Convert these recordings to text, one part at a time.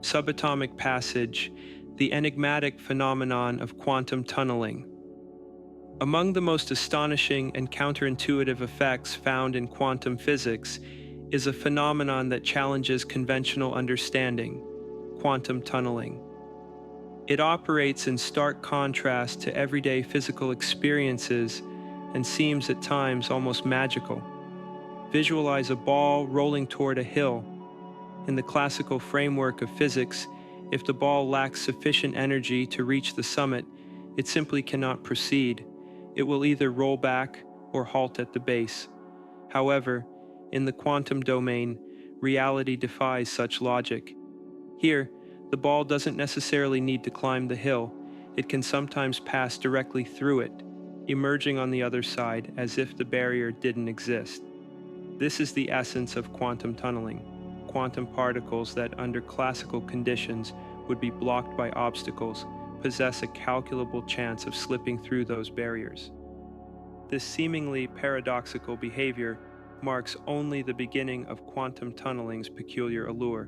Subatomic passage, the enigmatic phenomenon of quantum tunneling. Among the most astonishing and counterintuitive effects found in quantum physics is a phenomenon that challenges conventional understanding: quantum tunneling. It operates in stark contrast to everyday physical experiences and seems at times almost magical. Visualize a ball rolling toward a hill. In the classical framework of physics, if the ball lacks sufficient energy to reach the summit, it simply cannot proceed. It will either roll back or halt at the base. However, in the quantum domain, reality defies such logic. Here, the ball doesn't necessarily need to climb the hill. It can sometimes pass directly through it, emerging on the other side as if the barrier didn't exist. This is the essence of quantum tunneling. Quantum particles that, under classical conditions, would be blocked by obstacles, possess a calculable chance of slipping through those barriers. This seemingly paradoxical behavior marks only the beginning of quantum tunneling's peculiar allure.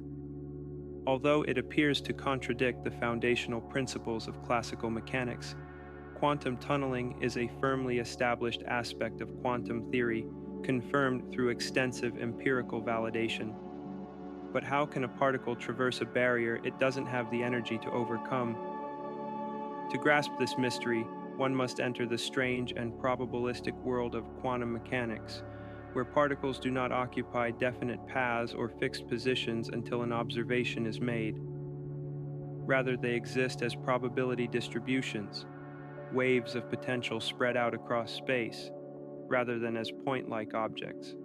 Although it appears to contradict the foundational principles of classical mechanics, quantum tunneling is a firmly established aspect of quantum theory, confirmed through extensive empirical validation. But how can a particle traverse a barrier it doesn't have the energy to overcome? To grasp this mystery, one must enter the strange and probabilistic world of quantum mechanics, where particles do not occupy definite paths or fixed positions until an observation is made. Rather, they exist as probability distributions, waves of potential spread out across space, rather than as point-like objects.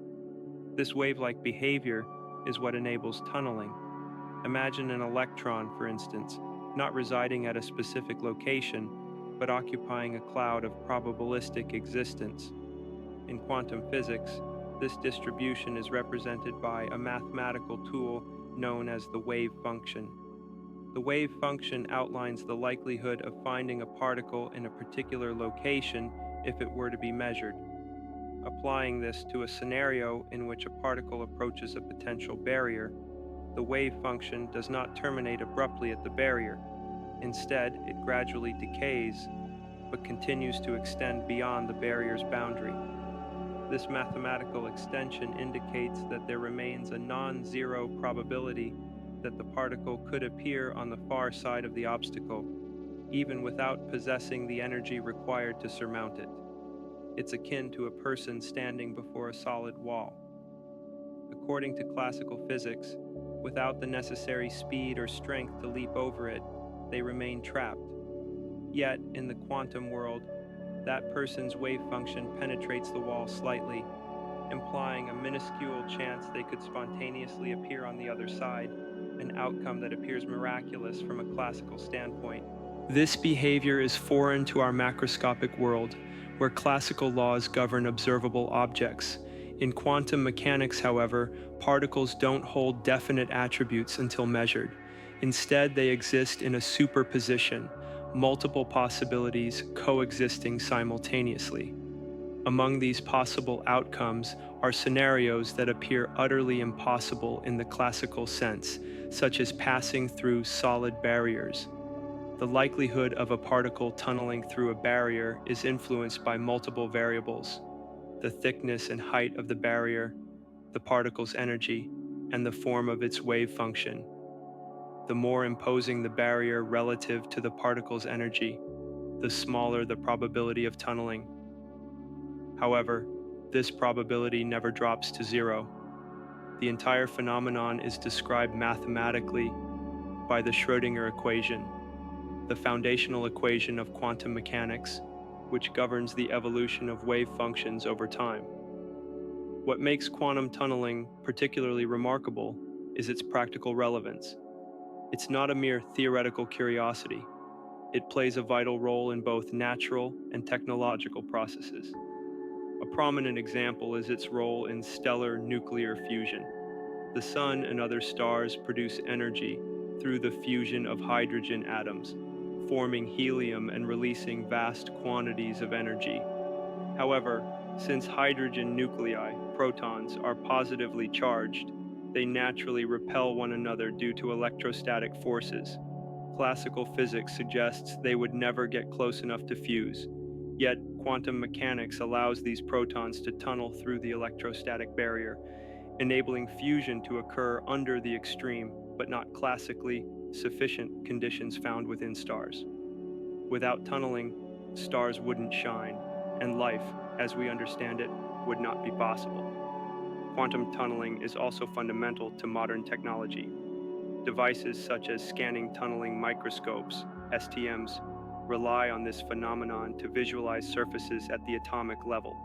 This wave-like behavior is what enables tunneling. Imagine an electron, for instance, not residing at a specific location, but occupying a cloud of probabilistic existence. In quantum physics, this distribution is represented by a mathematical tool known as the wave function. The wave function outlines the likelihood of finding a particle in a particular location if it were to be measured. Applying this to a scenario in which a particle approaches a potential barrier, the wave function does not terminate abruptly at the barrier. Instead, it gradually decays, but continues to extend beyond the barrier's boundary. This mathematical extension indicates that there remains a non-zero probability that the particle could appear on the far side of the obstacle, even without possessing the energy required to surmount it. It's akin to a person standing before a solid wall. According to classical physics, without the necessary speed or strength to leap over it, they remain trapped. Yet, in the quantum world, that person's wave function penetrates the wall slightly, implying a minuscule chance they could spontaneously appear on the other side, an outcome that appears miraculous from a classical standpoint. This behavior is foreign to our macroscopic world, where classical laws govern observable objects. In quantum mechanics, however, particles don't hold definite attributes until measured. Instead, they exist in a superposition, multiple possibilities coexisting simultaneously. Among these possible outcomes are scenarios that appear utterly impossible in the classical sense, such as passing through solid barriers. The likelihood of a particle tunneling through a barrier is influenced by multiple variables: the thickness and height of the barrier, the particle's energy, and the form of its wave function. The more imposing the barrier relative to the particle's energy, the smaller the probability of tunneling. However, this probability never drops to zero. The entire phenomenon is described mathematically by the Schrödinger equation, the foundational equation of quantum mechanics, which governs the evolution of wave functions over time. What makes quantum tunneling particularly remarkable is its practical relevance. It's not a mere theoretical curiosity. It plays a vital role in both natural and technological processes. A prominent example is its role in stellar nuclear fusion. The sun and other stars produce energy through the fusion of hydrogen atoms, forming helium and releasing vast quantities of energy. However, since hydrogen nuclei, protons, are positively charged, They naturally repel one another due to electrostatic forces. Classical physics suggests they would never get close enough to fuse, yet quantum mechanics allows these protons to tunnel through the electrostatic barrier, enabling fusion to occur under the extreme, but not classically sufficient conditions found within stars. Without tunneling, stars wouldn't shine, and life, as we understand it, would not be possible. Quantum tunneling is also fundamental to modern technology. Devices such as scanning tunneling microscopes, STMs, rely on this phenomenon to visualize surfaces at the atomic level.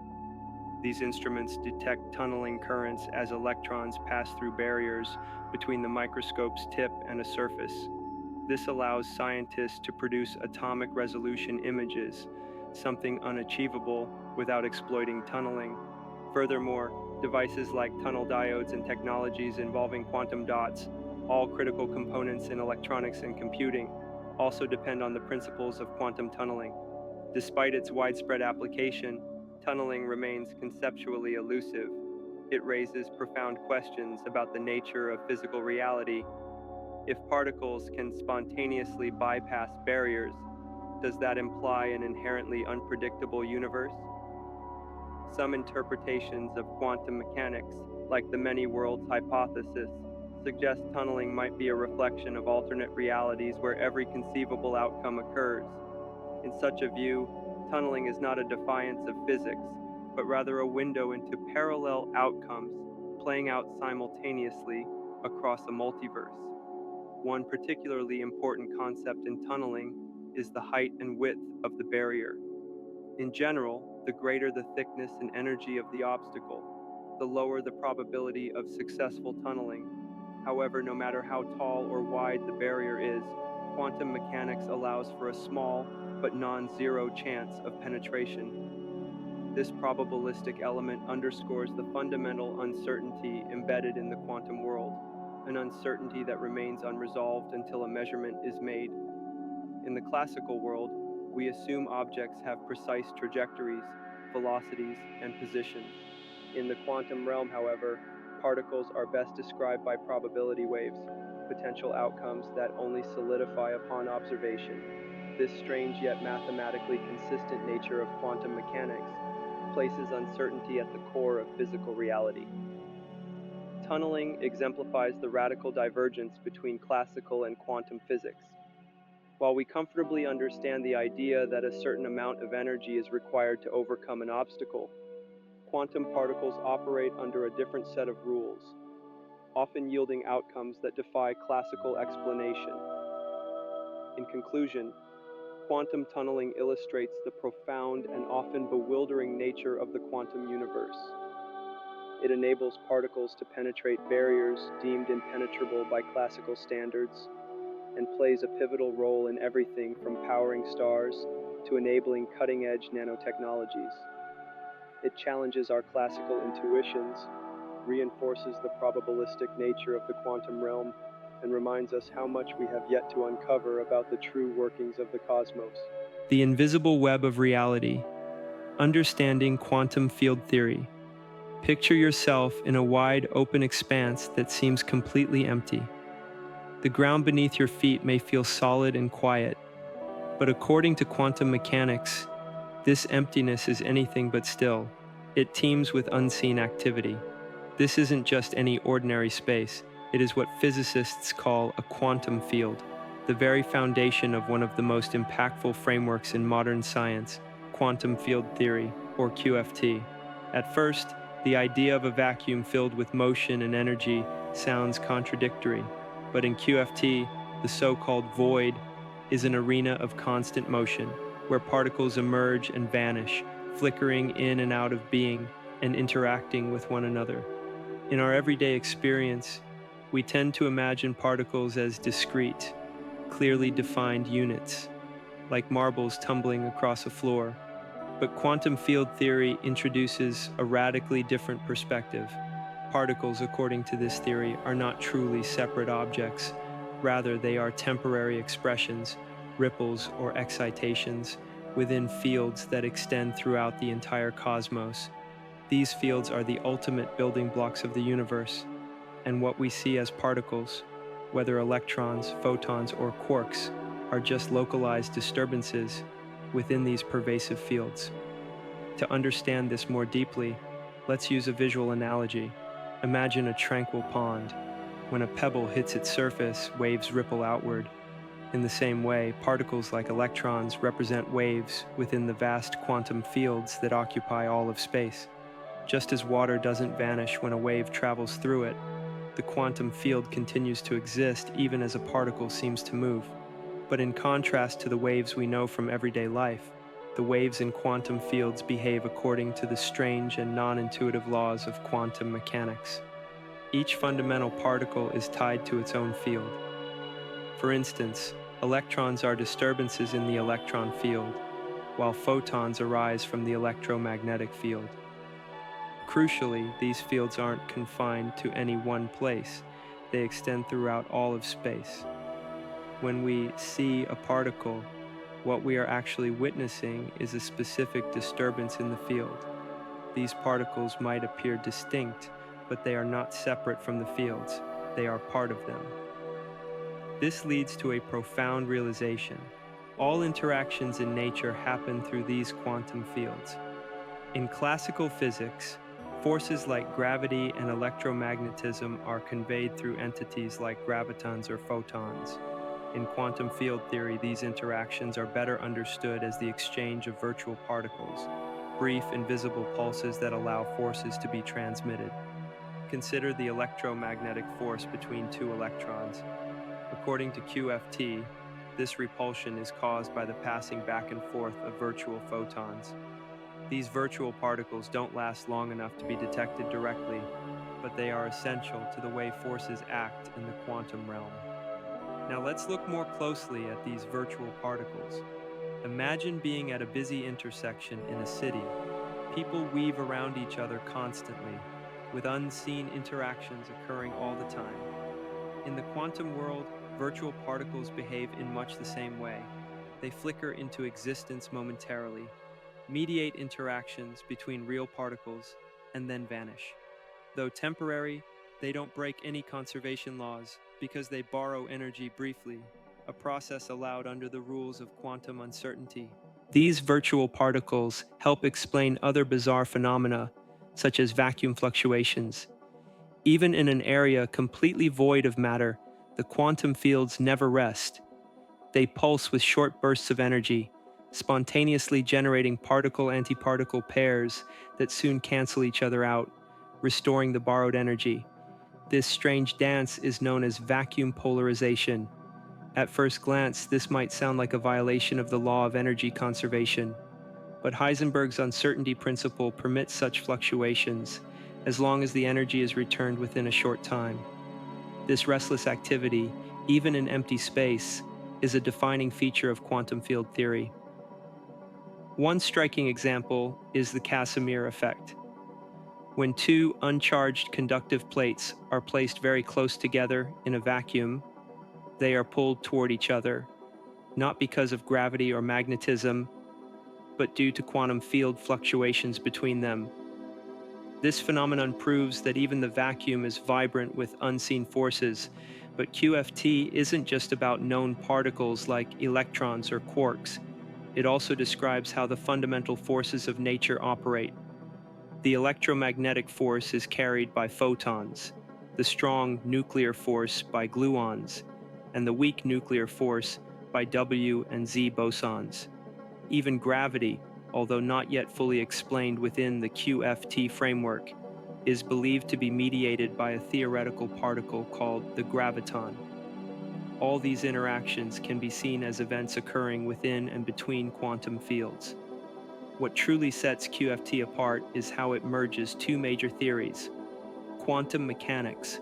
These instruments detect tunneling currents as electrons pass through barriers between the microscope's tip and a surface. This allows scientists to produce atomic resolution images, something unachievable without exploiting tunneling. Furthermore, devices like tunnel diodes and technologies involving quantum dots, all critical components in electronics and computing, also depend on the principles of quantum tunneling. Despite its widespread application, tunneling remains conceptually elusive. It raises profound questions about the nature of physical reality. If particles can spontaneously bypass barriers, does that imply an inherently unpredictable universe? Some interpretations of quantum mechanics, like the many worlds hypothesis, suggest tunneling might be a reflection of alternate realities where every conceivable outcome occurs. In such a view, tunneling is not a defiance of physics, but rather a window into parallel outcomes playing out simultaneously across a multiverse. One particularly important concept in tunneling is the height and width of the barrier. In general, the greater the thickness and energy of the obstacle, the lower the probability of successful tunneling. However, no matter how tall or wide the barrier is, quantum mechanics allows for a small but non-zero chance of penetration. This probabilistic element underscores the fundamental uncertainty embedded in the quantum world, an uncertainty that remains unresolved until a measurement is made. In the classical world, we assume objects have precise trajectories, velocities, and positions. In the quantum realm, however, particles are best described by probability waves, potential outcomes that only solidify upon observation. This strange yet mathematically consistent nature of quantum mechanics places uncertainty at the core of physical reality. Tunneling exemplifies the radical divergence between classical and quantum physics. While we comfortably understand the idea that a certain amount of energy is required to overcome an obstacle, quantum particles operate under a different set of rules, often yielding outcomes that defy classical explanation. In conclusion, quantum tunneling illustrates the profound and often bewildering nature of the quantum universe. It enables particles to penetrate barriers deemed impenetrable by classical standards, and plays a pivotal role in everything from powering stars to enabling cutting-edge nanotechnologies. It challenges our classical intuitions, reinforces the probabilistic nature of the quantum realm, and reminds us how much we have yet to uncover about the true workings of the cosmos. The invisible web of reality. Understanding quantum field theory. Picture yourself in a wide, open expanse that seems completely empty. The ground beneath your feet may feel solid and quiet, but according to quantum mechanics, this emptiness is anything but still. It teems with unseen activity. This isn't just any ordinary space. It is what physicists call a quantum field, the very foundation of one of the most impactful frameworks in modern science, quantum field theory, or QFT. At first, the idea of a vacuum filled with motion and energy sounds contradictory, but in QFT, the so-called void is an arena of constant motion, where particles emerge and vanish, flickering in and out of being and interacting with one another. In our everyday experience, we tend to imagine particles as discrete, clearly defined units, like marbles tumbling across a floor. But quantum field theory introduces a radically different perspective. Particles, according to this theory, are not truly separate objects. Rather, they are temporary expressions, ripples, or excitations within fields that extend throughout the entire cosmos. These fields are the ultimate building blocks of the universe. and what we see as particles, whether electrons, photons, or quarks, are just localized disturbances within these pervasive fields. To understand this more deeply, let's use a visual analogy. Imagine a tranquil pond. When a pebble hits its surface, waves ripple outward. In the same way, particles like electrons represent waves within the vast quantum fields that occupy all of space. Just as water doesn't vanish when a wave travels through it, the quantum field continues to exist even as a particle seems to move. But in contrast to the waves we know from everyday life, the waves in quantum fields behave according to the strange and non-intuitive laws of quantum mechanics. Each fundamental particle is tied to its own field. For instance, electrons are disturbances in the electron field, while photons arise from the electromagnetic field. Crucially, these fields aren't confined to any one place. They extend throughout all of space. When we see a particle, what we are actually witnessing is a specific disturbance in the field. These particles might appear distinct, but they are not separate from the fields. They are part of them. This leads to a profound realization. All interactions in nature happen through these quantum fields. In classical physics, forces like gravity and electromagnetism are conveyed through entities like gravitons or photons. In quantum field theory, these interactions are better understood as the exchange of virtual particles, brief, invisible pulses that allow forces to be transmitted. Consider the electromagnetic force between two electrons. According to QFT, this repulsion is caused by the passing back and forth of virtual photons. These virtual particles don't last long enough to be detected directly, but they are essential to the way forces act in the quantum realm. Now let's look more closely at these virtual particles. Imagine being at a busy intersection in a city. People weave around each other constantly, with unseen interactions occurring all the time. In the quantum world, virtual particles behave in much the same way. They flicker into existence momentarily, mediate interactions between real particles, and then vanish. Though temporary, they don't break any conservation laws because they borrow energy briefly, a process allowed under the rules of quantum uncertainty. These virtual particles help explain other bizarre phenomena, such as vacuum fluctuations. Even in an area completely void of matter, the quantum fields never rest. They pulse with short bursts of energy, spontaneously generating particle-antiparticle pairs that soon cancel each other out, restoring the borrowed energy. This strange dance is known as vacuum polarization. At first glance, this might sound like a violation of the law of energy conservation, but Heisenberg's uncertainty principle permits such fluctuations, as long as the energy is returned within a short time. This restless activity, even in empty space, is a defining feature of quantum field theory. One striking example is the Casimir effect. When two uncharged conductive plates are placed very close together in a vacuum, they are pulled toward each other, not because of gravity or magnetism, but due to quantum field fluctuations between them. This phenomenon proves that even the vacuum is vibrant with unseen forces, but QFT isn't just about known particles like electrons or quarks. It also describes how the fundamental forces of nature operate. The electromagnetic force is carried by photons, the strong nuclear force by gluons, and the weak nuclear force by W and Z bosons. Even gravity, although not yet fully explained within the QFT framework, is believed to be mediated by a theoretical particle called the graviton. All these interactions can be seen as events occurring within and between quantum fields. What truly sets QFT apart is how it merges two major theories: quantum mechanics,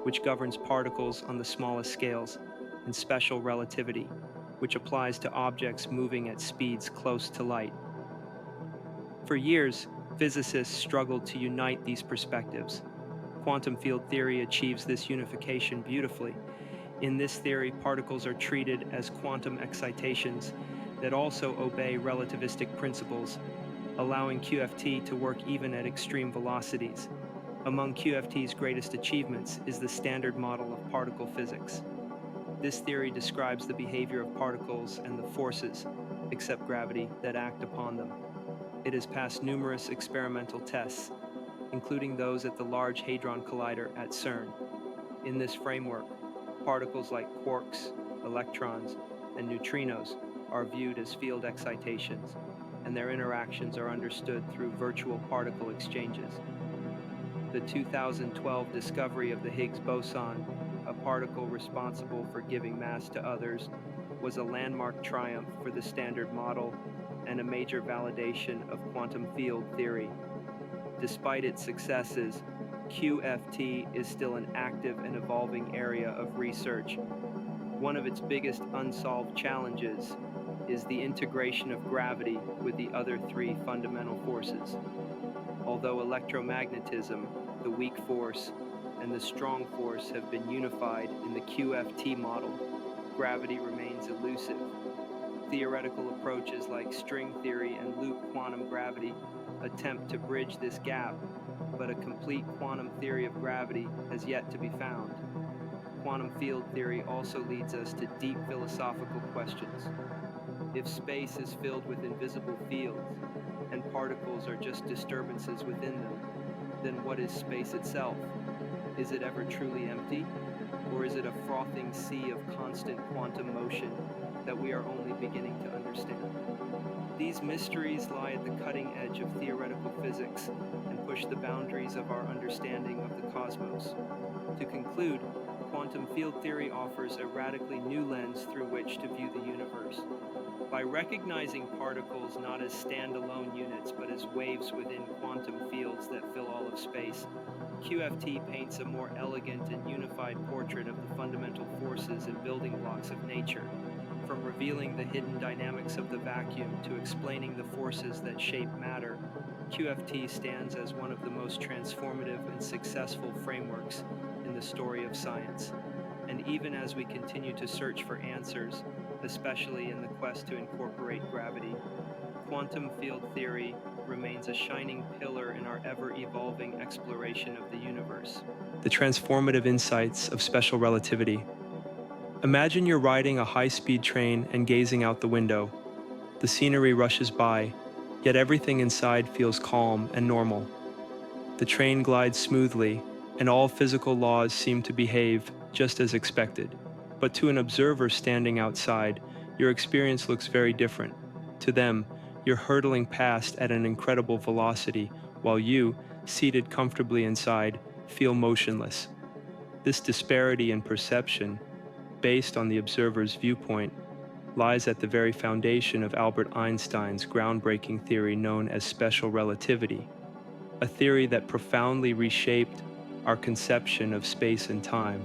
which governs particles on the smallest scales, and special relativity, which applies to objects moving at speeds close to light. For years, physicists struggled to unite these perspectives. Quantum field theory achieves this unification beautifully. In this theory, particles are treated as quantum excitations that also obey relativistic principles, allowing QFT to work even at extreme velocities. Among QFT's greatest achievements is the standard model of particle physics. This theory describes the behavior of particles and the forces, except gravity, that act upon them. It has passed numerous experimental tests, including those at the Large Hadron Collider at CERN. In this framework, particles like quarks, electrons, and neutrinos are viewed as field excitations, and their interactions are understood through virtual particle exchanges. The 2012 discovery of the Higgs boson, a particle responsible for giving mass to others, was a landmark triumph for the Standard Model and a major validation of quantum field theory. Despite its successes, QFT is still an active and evolving area of research. One of its biggest unsolved challenges is the integration of gravity with the other three fundamental forces. Although electromagnetism, the weak force, and the strong force have been unified in the QFT model, gravity remains elusive. Theoretical approaches like string theory and loop quantum gravity attempt to bridge this gap, but a complete quantum theory of gravity has yet to be found. Quantum field theory also leads us to deep philosophical questions. If space is filled with invisible fields, and particles are just disturbances within them, then what is space itself? Is it ever truly empty? Or is it a frothing sea of constant quantum motion that we are only beginning to understand? These mysteries lie at the cutting edge of theoretical physics and push the boundaries of our understanding of the cosmos. To conclude, quantum field theory offers a radically new lens through which to view the universe. By recognizing particles not as standalone units but as waves within quantum fields that fill all of space, QFT paints a more elegant and unified portrait of the fundamental forces and building blocks of nature. From revealing the hidden dynamics of the vacuum to explaining the forces that shape matter, QFT stands as one of the most transformative and successful frameworks in the story of science. And even as we continue to search for answers, especially in the quest to incorporate gravity, quantum field theory remains a shining pillar in our ever-evolving exploration of the universe. The transformative insights of special relativity. Imagine you're riding a high-speed train and gazing out the window. The scenery rushes by, yet everything inside feels calm and normal. The train glides smoothly, and all physical laws seem to behave just as expected. But to an observer standing outside, your experience looks very different. To them, you're hurtling past at an incredible velocity, while you, seated comfortably inside, feel motionless. This disparity in perception, based on the observer's viewpoint, lies at the very foundation of Albert Einstein's groundbreaking theory known as special relativity, a theory that profoundly reshaped our conception of space and time.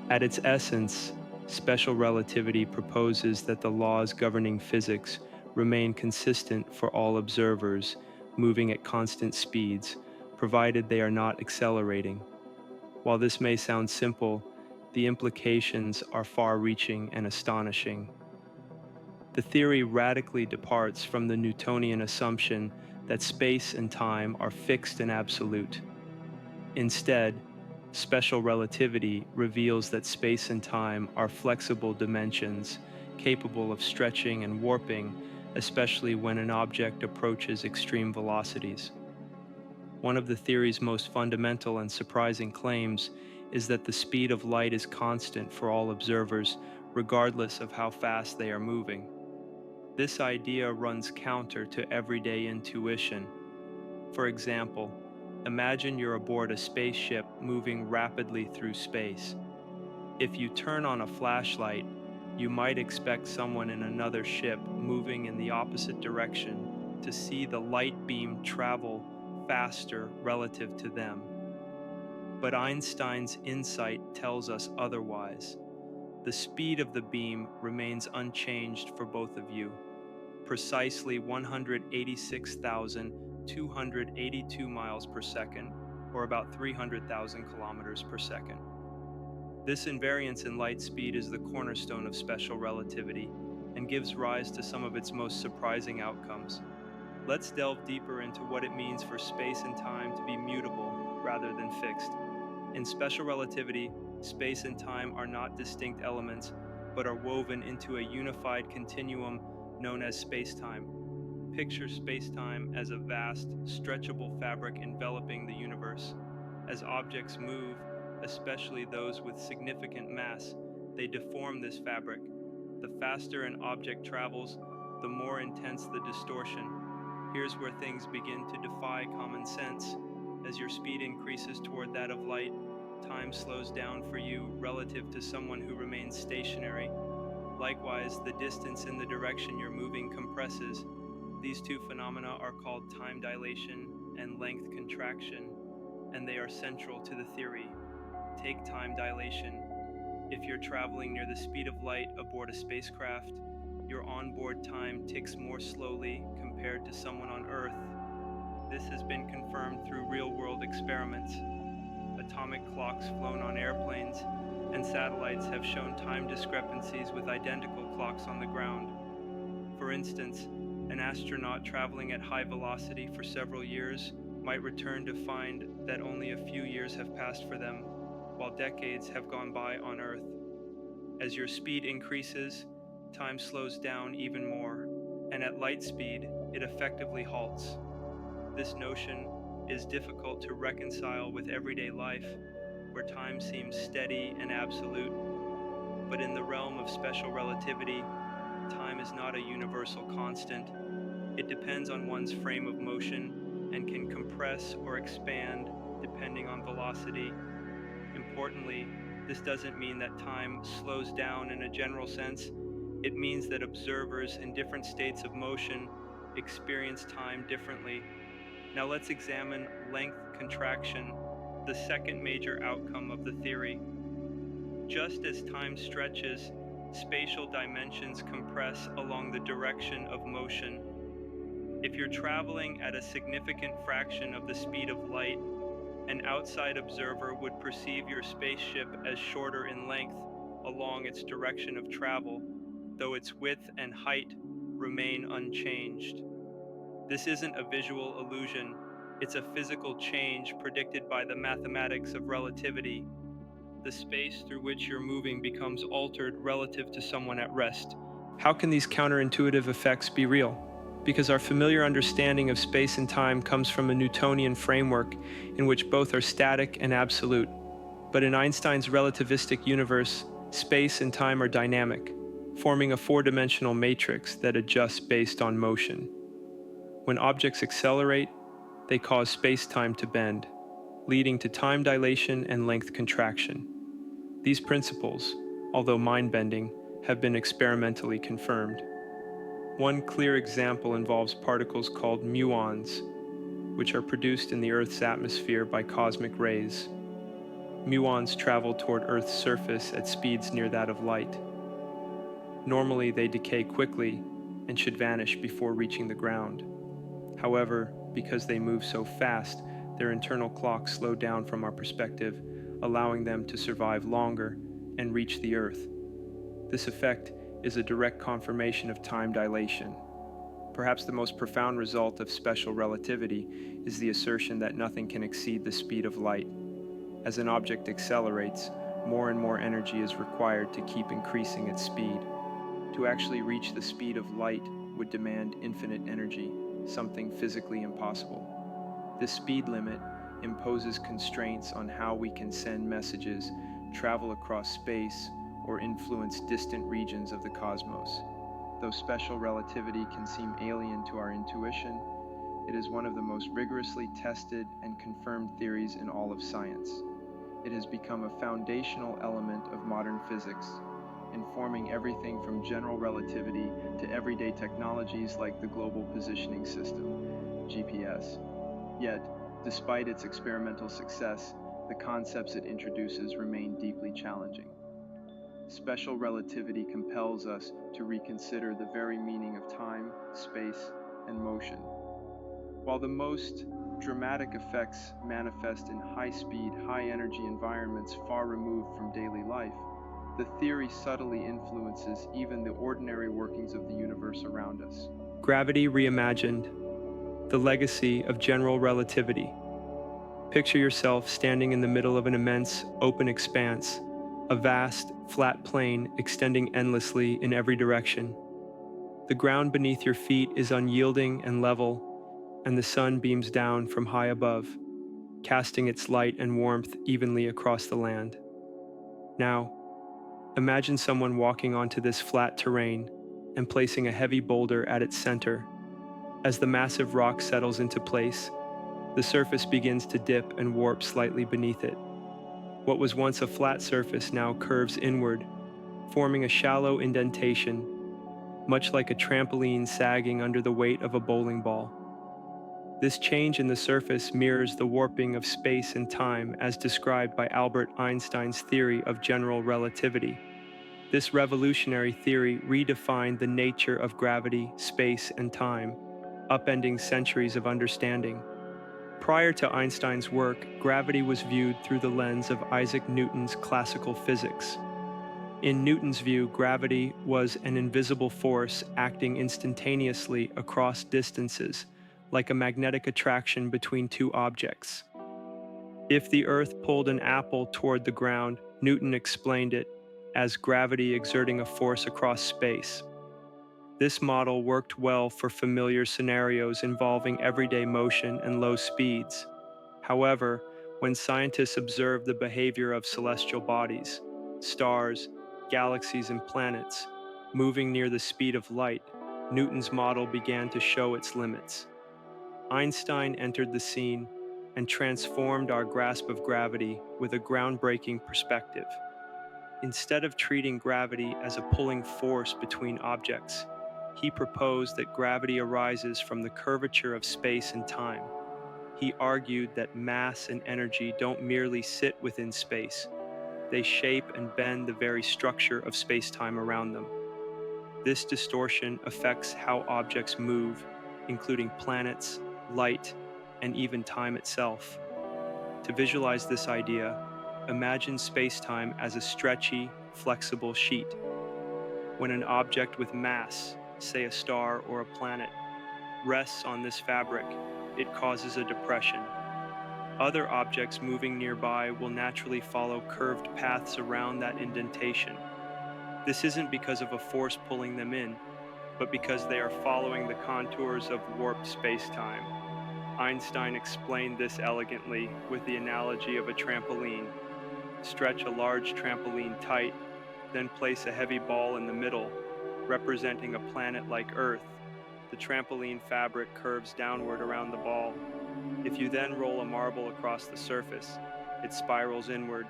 At its essence, special relativity proposes that the laws governing physics remain consistent for all observers moving at constant speeds, provided they are not accelerating. While this may sound simple, the implications are far-reaching and astonishing. The theory radically departs from the Newtonian assumption that space and time are fixed and absolute. Instead, special relativity reveals that space and time are flexible dimensions capable of stretching and warping, especially when an object approaches extreme velocities. One of the theory's most fundamental and surprising claims is that the speed of light is constant for all observers, regardless of how fast they are moving. This idea runs counter to everyday intuition. For example, imagine you're aboard a spaceship moving rapidly through space. If you turn on a flashlight, you might expect someone in another ship moving in the opposite direction to see the light beam travel faster relative to them. But Einstein's insight tells us otherwise. The speed of the beam remains unchanged for both of you, precisely 186,282 miles per second, or about 300,000 kilometers per second. This invariance in light speed is the cornerstone of special relativity and gives rise to some of its most surprising outcomes. Let's delve deeper into what it means for space and time to be mutable rather than fixed. In special relativity, space and time are not distinct elements, but are woven into a unified continuum known as space-time. Picture space-time as a vast, stretchable fabric enveloping the universe. As objects move, especially those with significant mass, they deform this fabric. The faster an object travels, the more intense the distortion. Here's where things begin to defy common sense. As your speed increases toward that of light, time slows down for you relative to someone who remains stationary. Likewise, the distance in the direction you're moving compresses. These two phenomena are called time dilation and length contraction, and they are central to the theory. Take time dilation. If you're traveling near the speed of light aboard a spacecraft, your onboard time ticks more slowly compared to someone on Earth. This has been confirmed through real-world experiments. Atomic clocks flown on airplanes and satellites have shown time discrepancies with identical clocks on the ground. For instance, an astronaut traveling at high velocity for several years might return to find that only a few years have passed for them, while decades have gone by on Earth. As your speed increases, time slows down even more, and at light speed, it effectively halts. This notion is difficult to reconcile with everyday life, where time seems steady and absolute. But in the realm of special relativity, time is not a universal constant. It depends on one's frame of motion and can compress or expand depending on velocity. Importantly, this doesn't mean that time slows down in a general sense. It means that observers in different states of motion experience time differently. Now let's examine length contraction, the second major outcome of the theory. Just as time stretches, spatial dimensions compress along the direction of motion. If you're traveling at a significant fraction of the speed of light, an outside observer would perceive your spaceship as shorter in length along its direction of travel, though its width and height remain unchanged. This isn't a visual illusion, it's a physical change predicted by the mathematics of relativity. The space through which you're moving becomes altered relative to someone at rest. How can these counterintuitive effects be real? Because our familiar understanding of space and time comes from a Newtonian framework in which both are static and absolute. But in Einstein's relativistic universe, space and time are dynamic, forming a four-dimensional matrix that adjusts based on motion. When objects accelerate, they cause space-time to bend, leading to time dilation and length contraction. These principles, although mind-bending, have been experimentally confirmed. One clear example involves particles called muons, which are produced in the Earth's atmosphere by cosmic rays. Muons travel toward Earth's surface at speeds near that of light. Normally, they decay quickly and should vanish before reaching the ground. However, because they move so fast, their internal clocks slow down from our perspective, allowing them to survive longer and reach the Earth. This effect is a direct confirmation of time dilation. Perhaps the most profound result of special relativity is the assertion that nothing can exceed the speed of light. As an object accelerates, more and more energy is required to keep increasing its speed. To actually reach the speed of light would demand infinite energy, something physically impossible. This speed limit imposes constraints on how we can send messages, travel across space, or influence distant regions of the cosmos. Though special relativity can seem alien to our intuition, it is one of the most rigorously tested and confirmed theories in all of science. It has become a foundational element of modern physics, informing everything from general relativity to everyday technologies like the Global Positioning System, GPS. Yet, despite its experimental success, the concepts it introduces remain deeply challenging. Special relativity compels us to reconsider the very meaning of time, space, and motion. While the most dramatic effects manifest in high-speed, high-energy environments far removed from daily life, the theory subtly influences even the ordinary workings of the universe around us. Gravity reimagined, the legacy of general relativity. Picture yourself standing in the middle of an immense, open expanse, a vast, flat plain extending endlessly in every direction. The ground beneath your feet is unyielding and level, and the sun beams down from high above, casting its light and warmth evenly across the land. Now, imagine someone walking onto this flat terrain and placing a heavy boulder at its center. As the massive rock settles into place, the surface begins to dip and warp slightly beneath it. What was once a flat surface now curves inward, forming a shallow indentation, much like a trampoline sagging under the weight of a bowling ball. This change in the surface mirrors the warping of space and time as described by Albert Einstein's theory of general relativity. This revolutionary theory redefined the nature of gravity, space, and time, upending centuries of understanding. Prior to Einstein's work, gravity was viewed through the lens of Isaac Newton's classical physics. In Newton's view, gravity was an invisible force acting instantaneously across distances, like a magnetic attraction between two objects. If the Earth pulled an apple toward the ground, Newton explained it as gravity exerting a force across space. This model worked well for familiar scenarios involving everyday motion and low speeds. However, when scientists observed the behavior of celestial bodies, stars, galaxies, and planets, moving near the speed of light, Newton's model began to show its limits. Einstein entered the scene and transformed our grasp of gravity with a groundbreaking perspective. Instead of treating gravity as a pulling force between objects, he proposed that gravity arises from the curvature of space and time. He argued that mass and energy don't merely sit within space, they shape and bend the very structure of space-time around them. This distortion affects how objects move, including planets, light, and even time itself. To visualize this idea, imagine space-time as a stretchy, flexible sheet. When an object with mass, say a star or a planet, rests on this fabric, it causes a depression. Other objects moving nearby will naturally follow curved paths around that indentation. This isn't because of a force pulling them in, but because they are following the contours of warped space-time. Einstein explained this elegantly with the analogy of a trampoline. Stretch a large trampoline tight, then place a heavy ball in the middle, representing a planet like Earth. The trampoline fabric curves downward around the ball. If you then roll a marble across the surface, it spirals inward,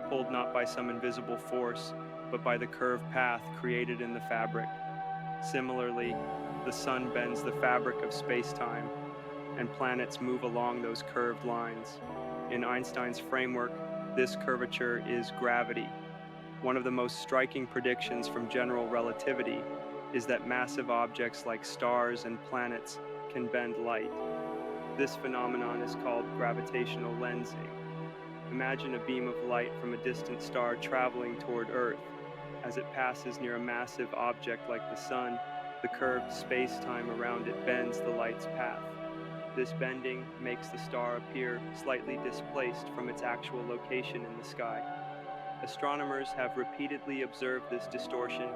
pulled not by some invisible force, but by the curved path created in the fabric. Similarly, the sun bends the fabric of space-time, and planets move along those curved lines. In Einstein's framework, this curvature is gravity. One of the most striking predictions from general relativity is that massive objects like stars and planets can bend light. This phenomenon is called gravitational lensing. Imagine a beam of light from a distant star traveling toward Earth. As it passes near a massive object like the sun, the curved space-time around it bends the light's path. This bending makes the star appear slightly displaced from its actual location in the sky. Astronomers have repeatedly observed this distortion,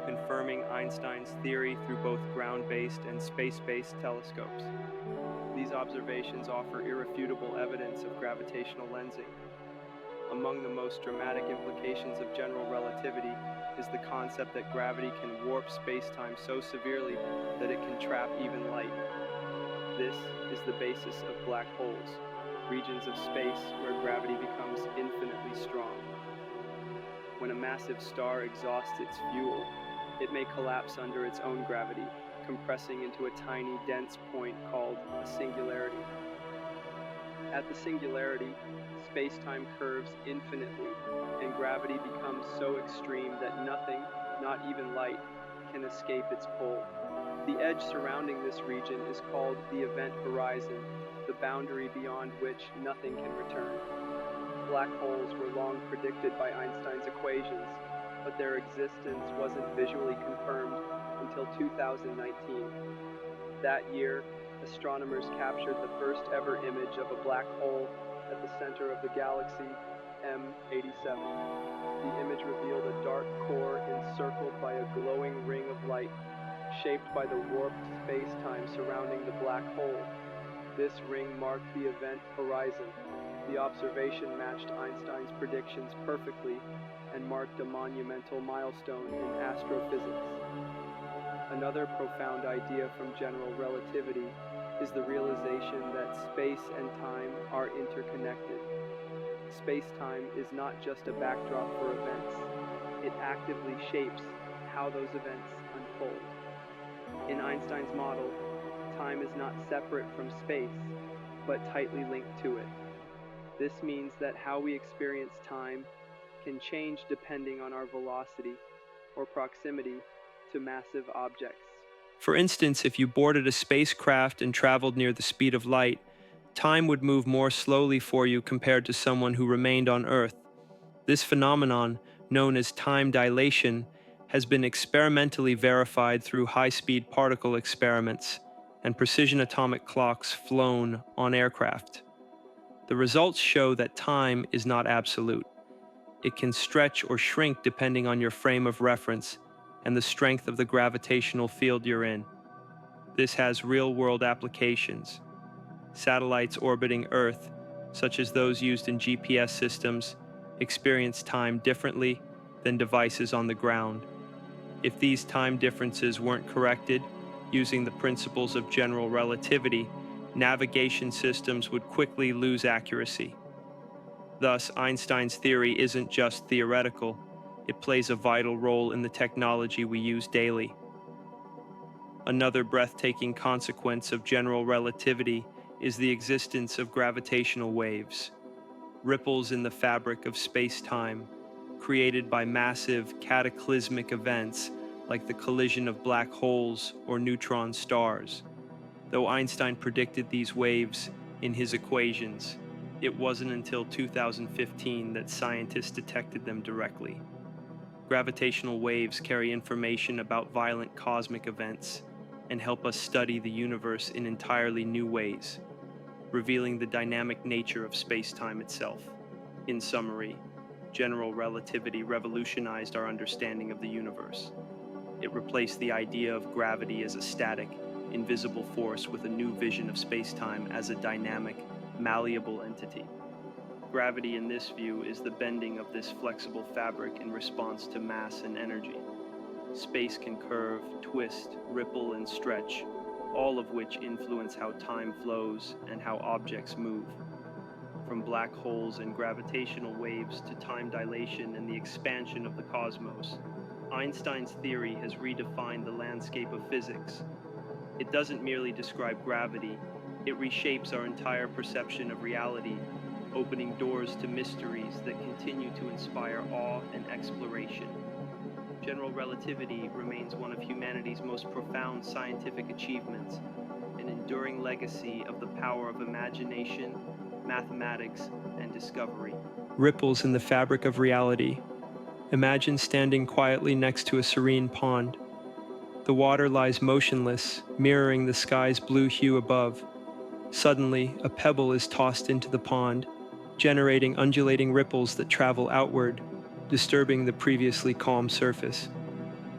confirming Einstein's theory through both ground-based and space-based telescopes. These observations offer irrefutable evidence of gravitational lensing. Among the most dramatic implications of general relativity is the concept that gravity can warp space-time so severely that it can trap even light. This is the basis of black holes, regions of space where gravity becomes infinitely strong. When a massive star exhausts its fuel, it may collapse under its own gravity, compressing into a tiny, dense point called a singularity. At the singularity, space-time curves infinitely, and gravity becomes so extreme that nothing, not even light, can escape its pull. The edge surrounding this region is called the event horizon, the boundary beyond which nothing can return. Black holes were long predicted by Einstein's equations, but their existence wasn't visually confirmed until 2019. That year, astronomers captured the first ever image of a black hole at the center of the galaxy M87. The image revealed a dark core encircled by a glowing ring of light, shaped by the warped space-time surrounding the black hole. This ring marked the event horizon. The observation matched Einstein's predictions perfectly and marked a monumental milestone in astrophysics. Another profound idea from general relativity is the realization that space and time are interconnected. Space-time is not just a backdrop for events, it actively shapes how those events unfold. In Einstein's model, time is not separate from space, but tightly linked to it. This means that how we experience time can change depending on our velocity or proximity to massive objects. For instance, if you boarded a spacecraft and traveled near the speed of light, time would move more slowly for you compared to someone who remained on Earth. This phenomenon, known as time dilation, has been experimentally verified through high-speed particle experiments and precision atomic clocks flown on aircraft. The results show that time is not absolute. It can stretch or shrink depending on your frame of reference and the strength of the gravitational field you're in. This has real-world applications. Satellites orbiting Earth, such as those used in GPS systems, experience time differently than devices on the ground. If these time differences weren't corrected using the principles of general relativity, navigation systems would quickly lose accuracy. Thus, Einstein's theory isn't just theoretical, it plays a vital role in the technology we use daily. Another breathtaking consequence of general relativity is the existence of gravitational waves, ripples in the fabric of space-time, created by massive cataclysmic events like the collision of black holes or neutron stars. Though Einstein predicted these waves in his equations, it wasn't until 2015 that scientists detected them directly. Gravitational waves carry information about violent cosmic events and help us study the universe in entirely new ways, revealing the dynamic nature of space-time itself. In summary, general relativity revolutionized our understanding of the universe. It replaced the idea of gravity as a static, invisible force with a new vision of space-time as a dynamic, malleable entity. Gravity in this view is the bending of this flexible fabric in response to mass and energy. Space can curve, twist, ripple, and stretch, all of which influence how time flows and how objects move. From black holes and gravitational waves to time dilation and the expansion of the cosmos, Einstein's theory has redefined the landscape of physics. It doesn't merely describe gravity, it reshapes our entire perception of reality, opening doors to mysteries that continue to inspire awe and exploration. General relativity remains one of humanity's most profound scientific achievements, an enduring legacy of the power of imagination, mathematics, and discovery. Ripples in the fabric of reality. Imagine standing quietly next to a serene pond. The water lies motionless, mirroring the sky's blue hue above. Suddenly, a pebble is tossed into the pond, generating undulating ripples that travel outward, disturbing the previously calm surface.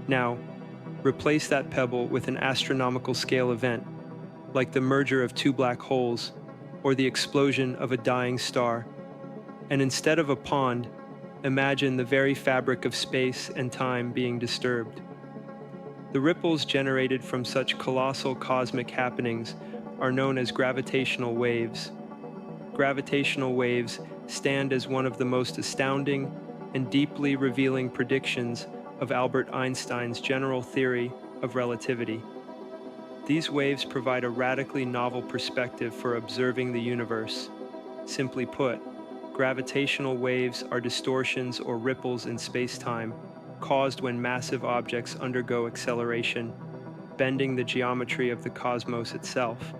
Now, replace that pebble with an astronomical scale event, like the merger of two black holes or the explosion of a dying star. And instead of a pond, imagine the very fabric of space and time being disturbed. The ripples generated from such colossal cosmic happenings are known as gravitational waves. Gravitational waves stand as one of the most astounding and deeply revealing predictions of Albert Einstein's general theory of relativity. These waves provide a radically novel perspective for observing the universe. Simply put, gravitational waves are distortions or ripples in space-time caused when massive objects undergo acceleration, bending the geometry of the cosmos itself.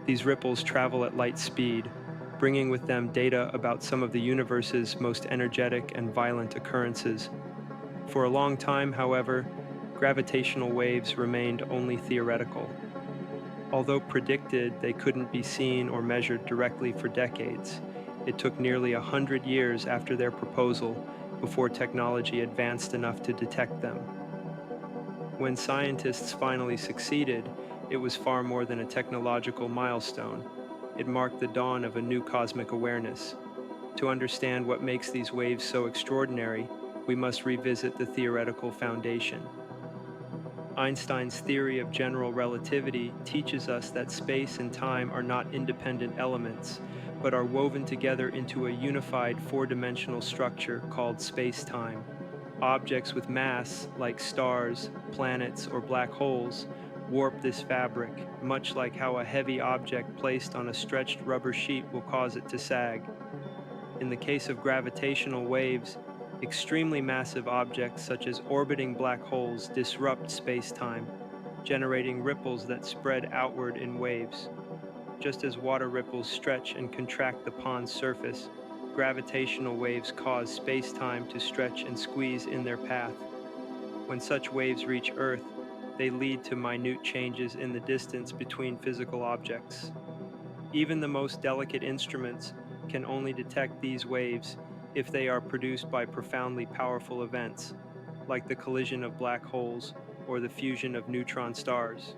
These ripples travel at light speed, bringing with them data about some of the universe's most energetic and violent occurrences. For a long time, however, gravitational waves remained only theoretical. Although predicted, they couldn't be seen or measured directly for decades. It took nearly 100 years after their proposal before technology advanced enough to detect them. When scientists finally succeeded, it was far more than a technological milestone. It marked the dawn of a new cosmic awareness. To understand what makes these waves so extraordinary, we must revisit the theoretical foundation. Einstein's theory of general relativity teaches us that space and time are not independent elements, but are woven together into a unified four-dimensional structure called space-time. Objects with mass, like stars, planets, or black holes, warp this fabric, much like how a heavy object placed on a stretched rubber sheet will cause it to sag. In the case of gravitational waves, extremely massive objects such as orbiting black holes disrupt space-time, generating ripples that spread outward in waves. Just as water ripples stretch and contract the pond's surface, gravitational waves cause space-time to stretch and squeeze in their path. When such waves reach Earth, they lead to minute changes in the distance between physical objects. Even the most delicate instruments can only detect these waves if they are produced by profoundly powerful events, like the collision of black holes or the fusion of neutron stars.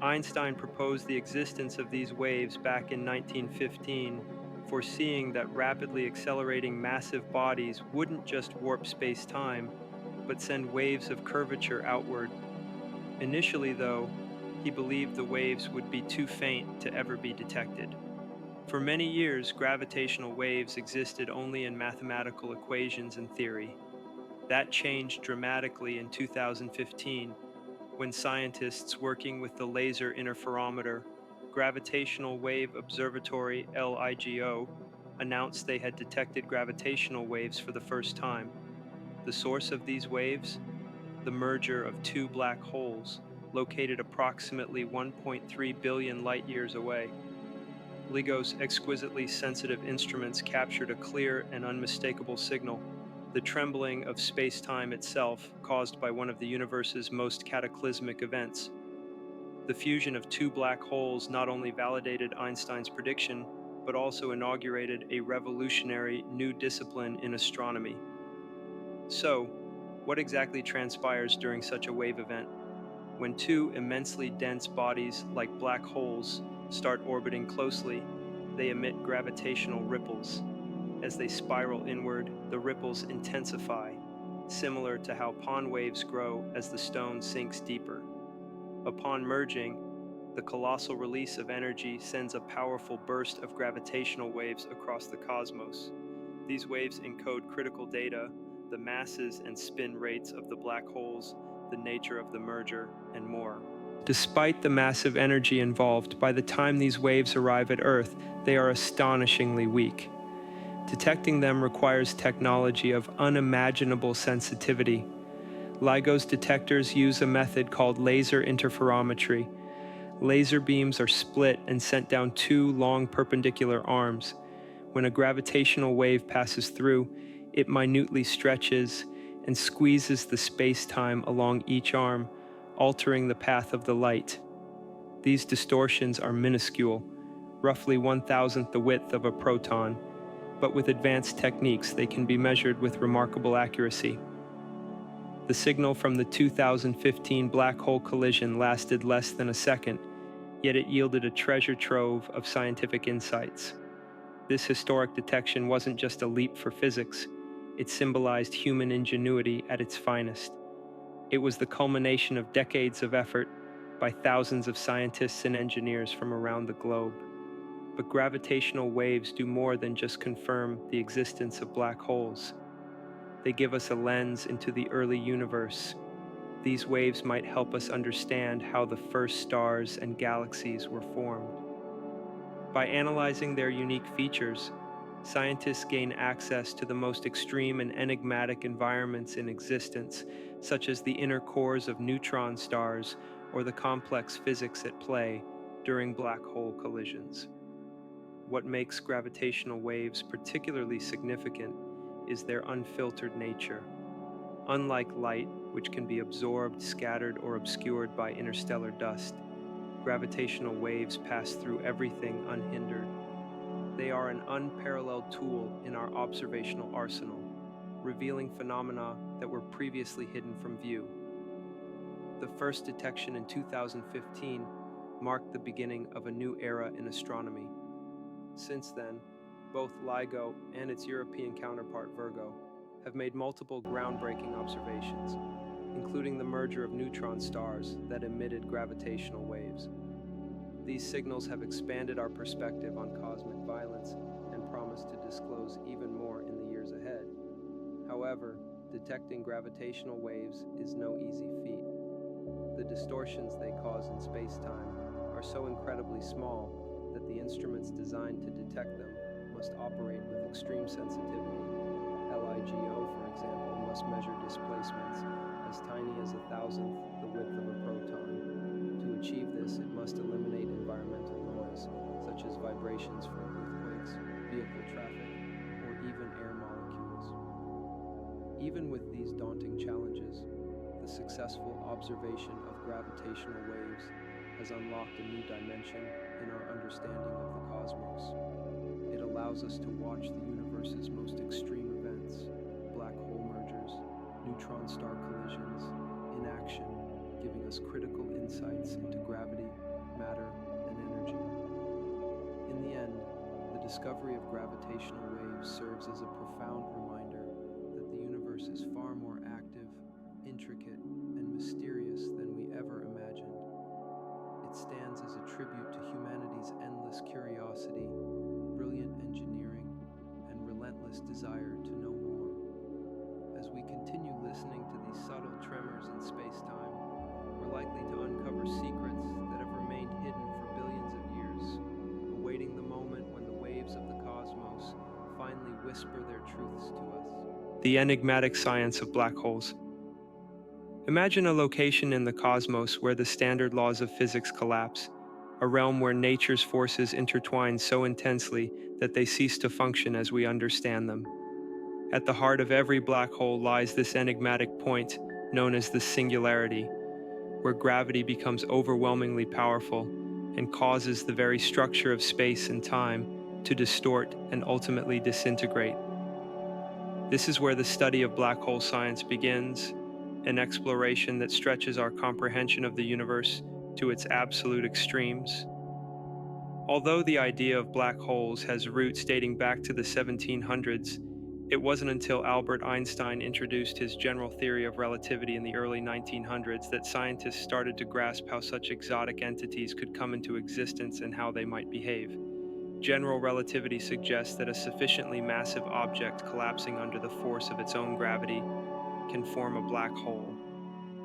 Einstein proposed the existence of these waves back in 1915, foreseeing that rapidly accelerating massive bodies wouldn't just warp space-time, but send waves of curvature outward. Initially, though, he believed the waves would be too faint to ever be detected. For many years, gravitational waves existed only in mathematical equations and theory. That changed dramatically in 2015 when scientists working with the Laser Interferometer Gravitational Wave Observatory (LIGO) announced they had detected gravitational waves for the first time. The source of these waves? The merger of two black holes located approximately 1.3 billion light-years away. LIGO's exquisitely sensitive instruments captured a clear and unmistakable signal, the trembling of space-time itself caused by one of the universe's most cataclysmic events. The fusion of two black holes not only validated Einstein's prediction, but also inaugurated a revolutionary new discipline in astronomy. So, what exactly transpires during such a wave event? When two immensely dense bodies like black holes start orbiting closely, they emit gravitational ripples. As they spiral inward, the ripples intensify, similar to how pond waves grow as the stone sinks deeper. Upon merging, the colossal release of energy sends a powerful burst of gravitational waves across the cosmos. These waves encode critical data, the masses and spin rates of the black holes, the nature of the merger, and more. Despite the massive energy involved, by the time these waves arrive at Earth, they are astonishingly weak. Detecting them requires technology of unimaginable sensitivity. LIGO's detectors use a method called laser interferometry. Laser beams are split and sent down two long perpendicular arms. When a gravitational wave passes through, it minutely stretches and squeezes the space-time along each arm, altering the path of the light. These distortions are minuscule, roughly 1,000th the width of a proton, but with advanced techniques they can be measured with remarkable accuracy. The signal from the 2015 black hole collision lasted less than a second, yet it yielded a treasure trove of scientific insights. This historic detection wasn't just a leap for physics, it symbolized human ingenuity at its finest. It was the culmination of decades of effort by thousands of scientists and engineers from around the globe. But gravitational waves do more than just confirm the existence of black holes. They give us a lens into the early universe. These waves might help us understand how the first stars and galaxies were formed. By analyzing their unique features, scientists gain access to the most extreme and enigmatic environments in existence, such as the inner cores of neutron stars or the complex physics at play during black hole collisions. What makes gravitational waves particularly significant is their unfiltered nature. Unlike light, which can be absorbed, scattered, or obscured by interstellar dust, gravitational waves pass through everything unhindered. They are an unparalleled tool in our observational arsenal, revealing phenomena that were previously hidden from view. The first detection in 2015 marked the beginning of a new era in astronomy. Since then, both LIGO and its European counterpart Virgo have made multiple groundbreaking observations, including the merger of neutron stars that emitted gravitational waves. These signals have expanded our perspective on cosmic violence and promise to disclose even more in the years ahead. However, detecting gravitational waves is no easy feat. The distortions they cause in space-time are so incredibly small that the instruments designed to detect them must operate with extreme sensitivity. LIGO, for example, must measure displacements as tiny as 1,000th the width of a proton. To achieve this, it must eliminate environmental noise, such as vibrations from earthquakes, vehicle traffic, or even air molecules. Even with these daunting challenges, the successful observation of gravitational waves has unlocked a new dimension in our understanding of the cosmos. It allows us to watch the universe's most extreme events, black hole mergers, neutron star collisions, in action, giving us critical insights into gravity, matter, and energy. In the end, the discovery of gravitational waves serves as a profound reminder that the universe is far more active, intricate, and mysterious than we ever imagined. It stands as a tribute to humanity's endless curiosity, brilliant engineering, and relentless desire to know more. As we continue listening to these subtle tremors in space-time, we're likely to uncover secrets that have remained hidden for billions of years, awaiting the moment when the waves of the cosmos finally whisper their truths to us. The enigmatic science of black holes. Imagine a location in the cosmos where the standard laws of physics collapse, a realm where nature's forces intertwine so intensely that they cease to function as we understand them. At the heart of every black hole lies this enigmatic point known as the singularity, where gravity becomes overwhelmingly powerful and causes the very structure of space and time to distort and ultimately disintegrate. This is where the study of black hole science begins, an exploration that stretches our comprehension of the universe to its absolute extremes. Although the idea of black holes has roots dating back to the 1700s, it wasn't until Albert Einstein introduced his general theory of relativity in the early 1900s that scientists started to grasp how such exotic entities could come into existence and how they might behave. General relativity suggests that a sufficiently massive object collapsing under the force of its own gravity can form a black hole,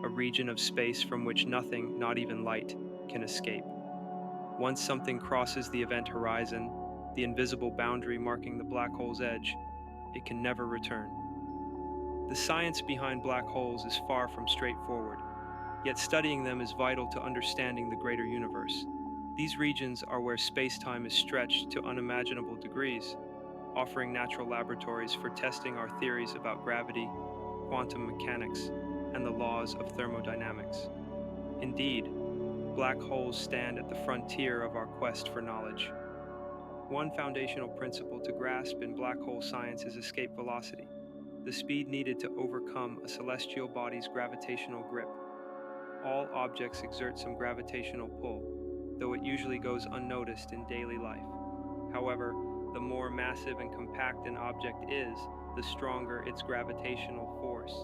a region of space from which nothing, not even light, can escape. Once something crosses the event horizon, the invisible boundary marking the black hole's edge, it can never return. The science behind black holes is far from straightforward, yet studying them is vital to understanding the greater universe. These regions are where space-time is stretched to unimaginable degrees, offering natural laboratories for testing our theories about gravity, quantum mechanics, and the laws of thermodynamics. Indeed, black holes stand at the frontier of our quest for knowledge. One foundational principle to grasp in black hole science is escape velocity, the speed needed to overcome a celestial body's gravitational grip. All objects exert some gravitational pull, though it usually goes unnoticed in daily life. However, the more massive and compact an object is, the stronger its gravitational force.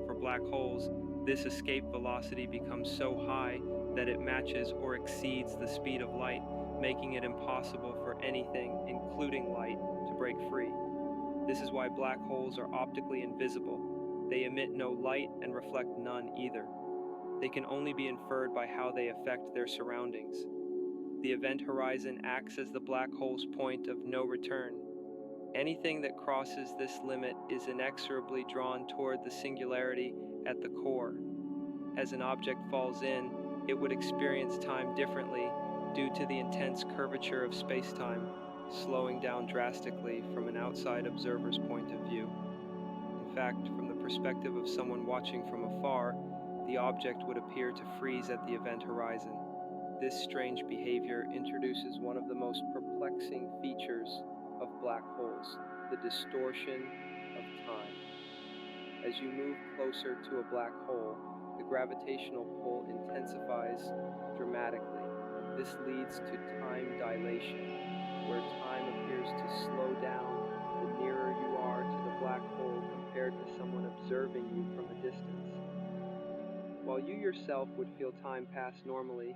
For black holes, this escape velocity becomes so high that it matches or exceeds the speed of light, making it impossible for anything, including light, to break free. This is why black holes are optically invisible. They emit no light and reflect none either. They can only be inferred by how they affect their surroundings. The event horizon acts as the black hole's point of no return. Anything that crosses this limit is inexorably drawn toward the singularity at the core. As an object falls in, it would experience time differently due to the intense curvature of space-time, slowing down drastically from an outside observer's point of view. In fact, from the perspective of someone watching from afar, the object would appear to freeze at the event horizon. This strange behavior introduces one of the most perplexing features of black holes, the distortion of time. As you move closer to a black hole, the gravitational pull intensifies dramatically. This leads to time dilation, where time appears to slow down the nearer you are to the black hole compared to someone observing you from a distance. While you yourself would feel time pass normally,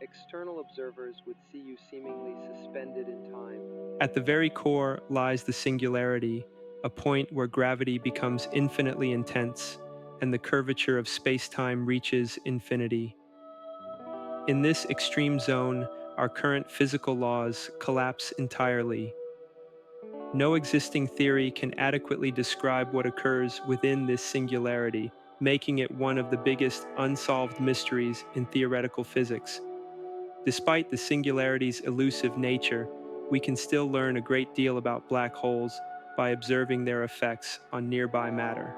external observers would see you seemingly suspended in time. At the very core lies the singularity, a point where gravity becomes infinitely intense and the curvature of space-time reaches infinity. In this extreme zone, our current physical laws collapse entirely. No existing theory can adequately describe what occurs within this singularity, making it one of the biggest unsolved mysteries in theoretical physics. Despite the singularity's elusive nature, we can still learn a great deal about black holes by observing their effects on nearby matter.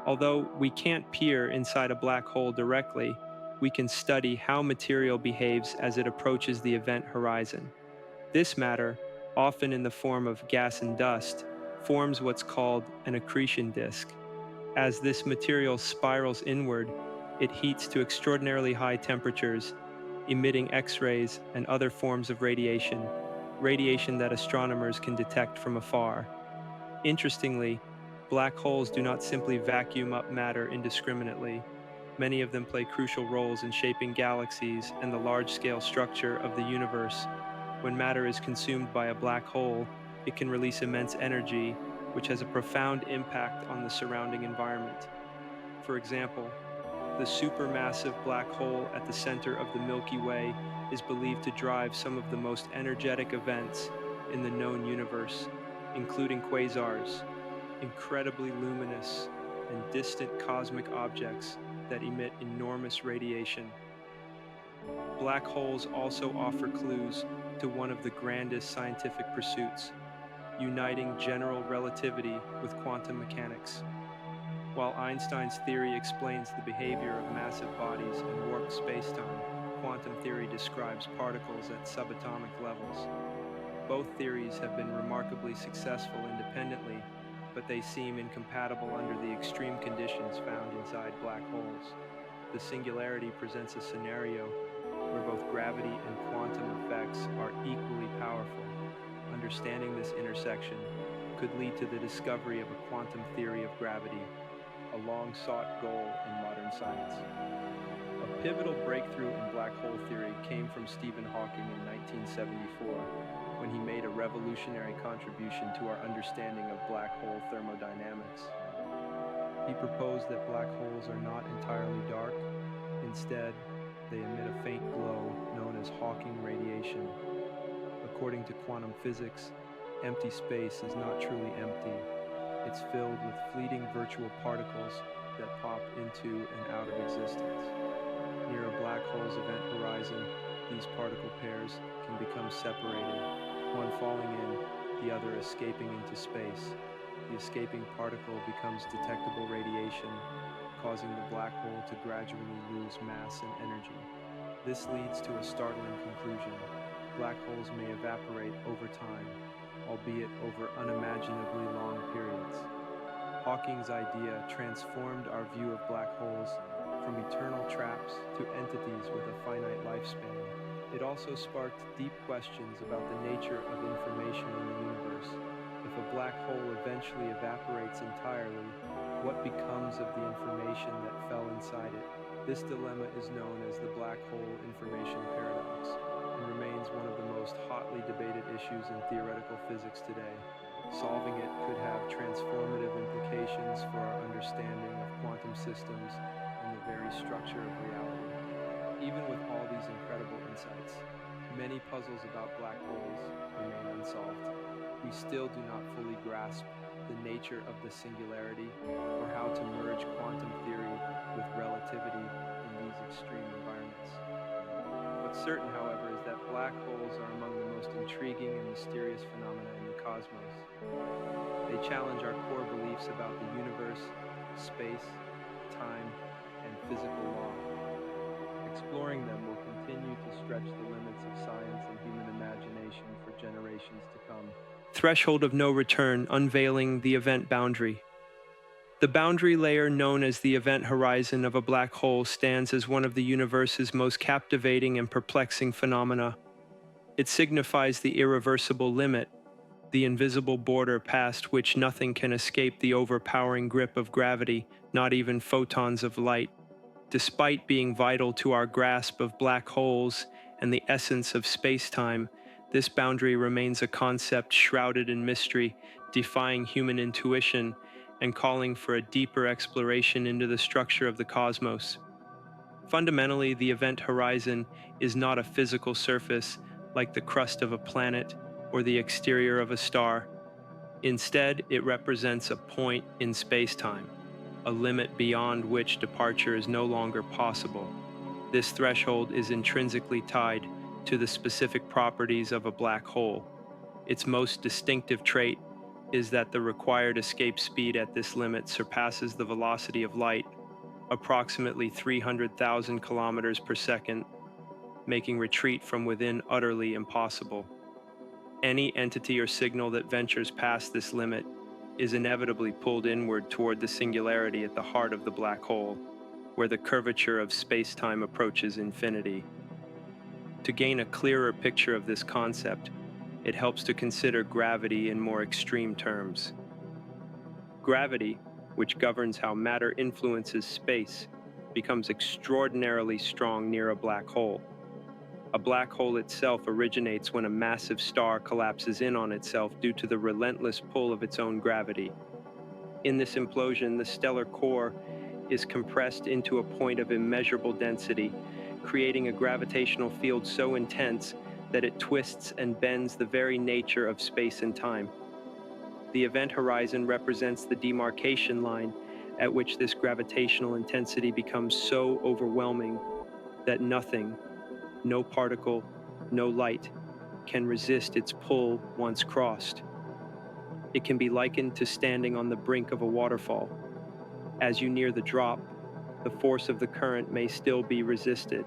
Although we can't peer inside a black hole directly, we can study how material behaves as it approaches the event horizon. This matter, often in the form of gas and dust, forms what's called an accretion disk. As this material spirals inward, it heats to extraordinarily high temperatures, emitting X-rays and other forms of radiation that astronomers can detect from afar. Interestingly, black holes do not simply vacuum up matter indiscriminately. Many of them play crucial roles in shaping galaxies and the large-scale structure of the universe. When matter is consumed by a black hole, it can release immense energy, which has a profound impact on the surrounding environment. For example, the supermassive black hole at the center of the Milky Way is believed to drive some of the most energetic events in the known universe, including quasars, incredibly luminous and distant cosmic objects that emit enormous radiation. Black holes also offer clues to one of the grandest scientific pursuits, uniting general relativity with quantum mechanics. While Einstein's theory explains the behavior of massive bodies and warped spacetime, quantum theory describes particles at subatomic levels. Both theories have been remarkably successful independently, but they seem incompatible under the extreme conditions found inside black holes. The singularity presents a scenario where both gravity and quantum effects are equally powerful. Understanding this intersection could lead to the discovery of a quantum theory of gravity, a long-sought goal in modern science. A pivotal breakthrough in black hole theory came from Stephen Hawking in 1974, when he made a revolutionary contribution to our understanding of black hole thermodynamics. He proposed that black holes are not entirely dark. Instead, they emit a faint glow known as Hawking radiation. According to quantum physics, empty space is not truly empty. It's filled with fleeting virtual particles that pop into and out of existence. Near a black hole's event horizon, these particle pairs can become separated, one falling in, the other escaping into space. The escaping particle becomes detectable radiation, causing the black hole to gradually lose mass and energy. This leads to a startling conclusion. Black holes may evaporate over time, albeit over unimaginably long periods. Hawking's idea transformed our view of black holes from eternal traps to entities with a finite lifespan. It also sparked deep questions about the nature of information in the universe. If a black hole eventually evaporates entirely, what becomes of the information that fell inside it? This dilemma is known as the black hole information paradox and remains one of the most hotly debated issues in theoretical physics today. Solving it could have transformative implications for our understanding of quantum systems and the very structure of reality. Even with all these incredible insights, many puzzles about black holes remain unsolved. We still do not fully grasp the nature of the singularity or how to merge quantum theory with relativity in these extreme environments. What's certain, however, is that black holes are among the most intriguing and mysterious phenomena in the cosmos. They challenge our core beliefs about the universe, space, time, and physical law. Exploring them will continue to stretch the limits of science and human imagination for generations to come. Threshold of no return, unveiling the event boundary. The boundary layer, known as the event horizon of a black hole, stands as one of the universe's most captivating and perplexing phenomena. It signifies the irreversible limit, the invisible border past which nothing can escape the overpowering grip of gravity, not even photons of light. Despite being vital to our grasp of black holes and the essence of space-time, this boundary remains a concept shrouded in mystery, defying human intuition and calling for a deeper exploration into the structure of the cosmos. Fundamentally, the event horizon is not a physical surface like the crust of a planet or the exterior of a star. Instead, it represents a point in space-time, a limit beyond which departure is no longer possible. This threshold is intrinsically tied to the specific properties of a black hole. Its most distinctive trait is that the required escape speed at this limit surpasses the velocity of light, approximately 300,000 kilometers per second, making retreat from within utterly impossible. Any entity or signal that ventures past this limit is inevitably pulled inward toward the singularity at the heart of the black hole, where the curvature of space-time approaches infinity. To gain a clearer picture of this concept, it helps to consider gravity in more extreme terms. Gravity, which governs how matter influences space, becomes extraordinarily strong near a black hole. A black hole itself originates when a massive star collapses in on itself due to the relentless pull of its own gravity. In this implosion, the stellar core is compressed into a point of immeasurable density, creating a gravitational field so intense that it twists and bends the very nature of space and time. The event horizon represents the demarcation line at which this gravitational intensity becomes so overwhelming that nothing, no particle, no light, can resist its pull once crossed. It can be likened to standing on the brink of a waterfall. As you near the drop, the force of the current may still be resisted,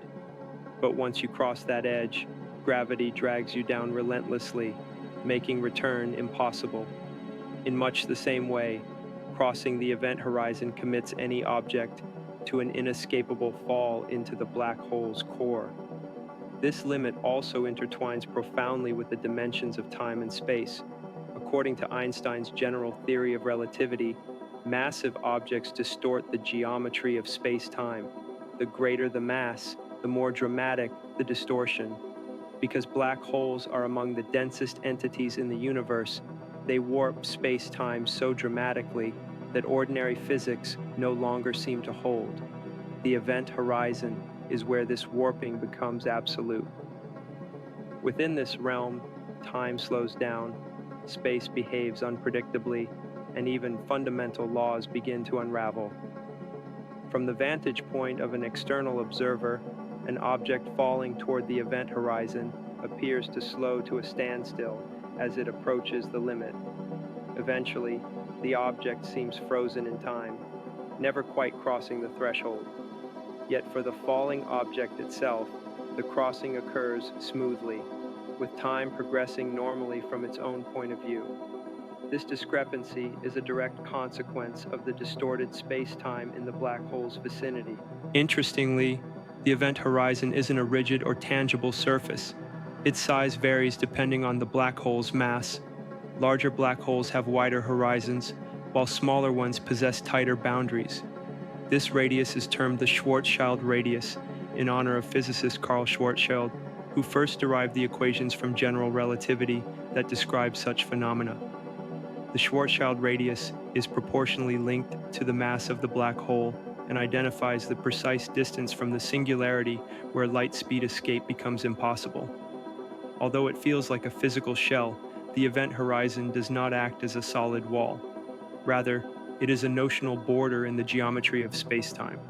but once you cross that edge, gravity drags you down relentlessly, making return impossible. In much the same way, crossing the event horizon commits any object to an inescapable fall into the black hole's core. This limit also intertwines profoundly with the dimensions of time and space. According to Einstein's general theory of relativity, massive objects distort the geometry of space-time. The greater the mass, the more dramatic the distortion. Because black holes are among the densest entities in the universe, they warp space-time so dramatically that ordinary physics no longer seem to hold. The event horizon is where this warping becomes absolute. Within this realm, time slows down, space behaves unpredictably, and even fundamental laws begin to unravel. From the vantage point of an external observer, an object falling toward the event horizon appears to slow to a standstill as it approaches the limit. Eventually, the object seems frozen in time, never quite crossing the threshold. Yet for the falling object itself, the crossing occurs smoothly, with time progressing normally from its own point of view. This discrepancy is a direct consequence of the distorted space-time in the black hole's vicinity. Interestingly, the event horizon isn't a rigid or tangible surface. Its size varies depending on the black hole's mass. Larger black holes have wider horizons, while smaller ones possess tighter boundaries. This radius is termed the Schwarzschild radius, in honor of physicist Karl Schwarzschild, who first derived the equations from general relativity that describe such phenomena. The Schwarzschild radius is proportionally linked to the mass of the black hole and identifies the precise distance from the singularity where light speed escape becomes impossible. Although it feels like a physical shell, the event horizon does not act as a solid wall. Rather, it is a notional border in the geometry of space-time,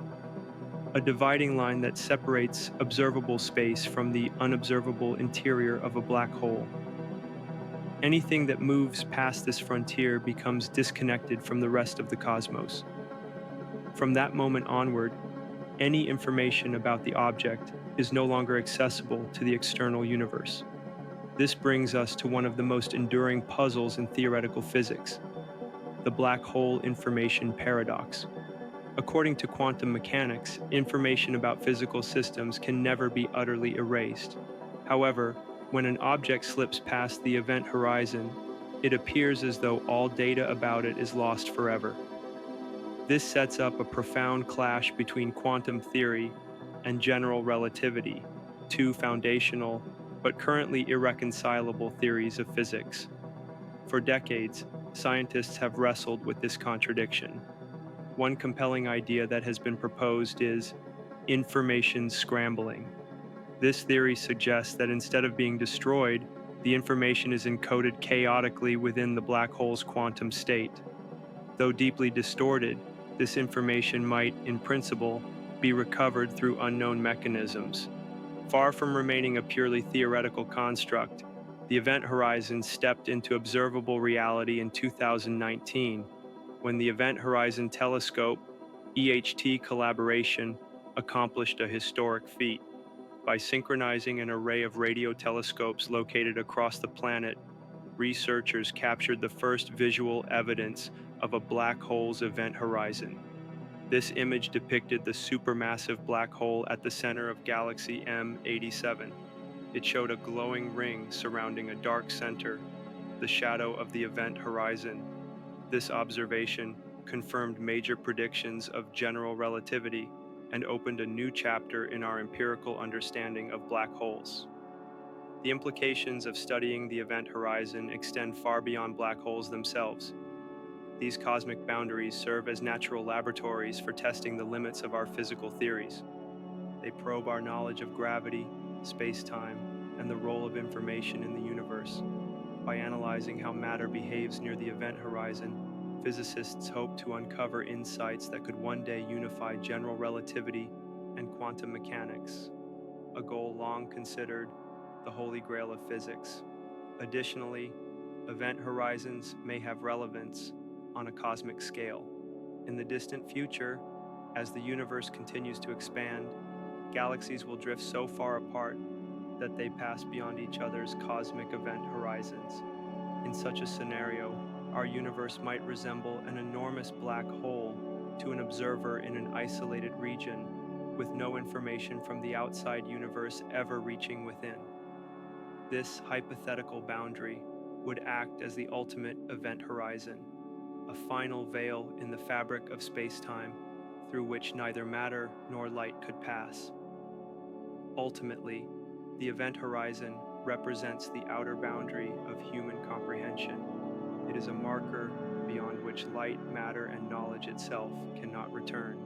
a dividing line that separates observable space from the unobservable interior of a black hole. Anything that moves past this frontier becomes disconnected from the rest of the cosmos. From that moment onward, any information about the object is no longer accessible to the external universe. This brings us to one of the most enduring puzzles in theoretical physics, the black hole information paradox. According to quantum mechanics, information about physical systems can never be utterly erased. However, when an object slips past the event horizon, it appears as though all data about it is lost forever. This sets up a profound clash between quantum theory and general relativity, two foundational but currently irreconcilable theories of physics. For decades, scientists have wrestled with this contradiction. One compelling idea that has been proposed is information scrambling. This theory suggests that instead of being destroyed, the information is encoded chaotically within the black hole's quantum state. Though deeply distorted, this information might, in principle, be recovered through unknown mechanisms. Far from remaining a purely theoretical construct, the Event Horizon stepped into observable reality in 2019 when the Event Horizon Telescope EHT collaboration accomplished a historic feat. By synchronizing an array of radio telescopes located across the planet, researchers captured the first visual evidence of a black hole's event horizon. This image depicted the supermassive black hole at the center of galaxy M87. It showed a glowing ring surrounding a dark center, the shadow of the event horizon. This observation confirmed major predictions of general relativity and opened a new chapter in our empirical understanding of black holes. The implications of studying the event horizon extend far beyond black holes themselves. These cosmic boundaries serve as natural laboratories for testing the limits of our physical theories. They probe our knowledge of gravity, space-time, and the role of information in the universe. By analyzing how matter behaves near the event horizon, physicists hope to uncover insights that could one day unify general relativity and quantum mechanics, a goal long considered the holy grail of physics. Additionally, event horizons may have relevance on a cosmic scale. In the distant future, as the universe continues to expand, galaxies will drift so far apart that they pass beyond each other's cosmic event horizons. In such a scenario, our universe might resemble an enormous black hole to an observer in an isolated region, with no information from the outside universe ever reaching within. This hypothetical boundary would act as the ultimate event horizon, a final veil in the fabric of space-time through which neither matter nor light could pass. Ultimately, the event horizon represents the outer boundary of human comprehension. It is a marker beyond which light, matter, and knowledge itself cannot return.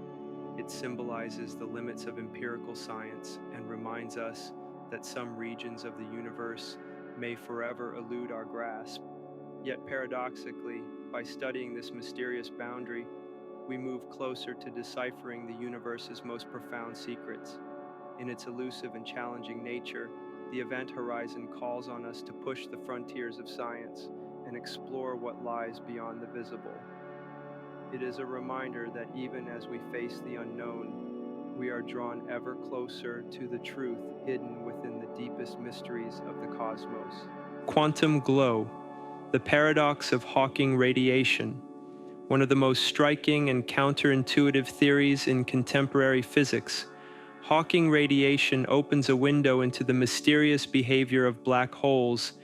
It symbolizes the limits of empirical science and reminds us that some regions of the universe may forever elude our grasp. Yet paradoxically, by studying this mysterious boundary, we move closer to deciphering the universe's most profound secrets. In its elusive and challenging nature, the event horizon calls on us to push the frontiers of science and explore what lies beyond the visible. It is a reminder that even as we face the unknown, we are drawn ever closer to the truth hidden within the deepest mysteries of the cosmos. Quantum glow, the paradox of Hawking radiation, one of the most striking and counterintuitive theories in contemporary physics. Hawking radiation opens a window into the mysterious behavior of black holes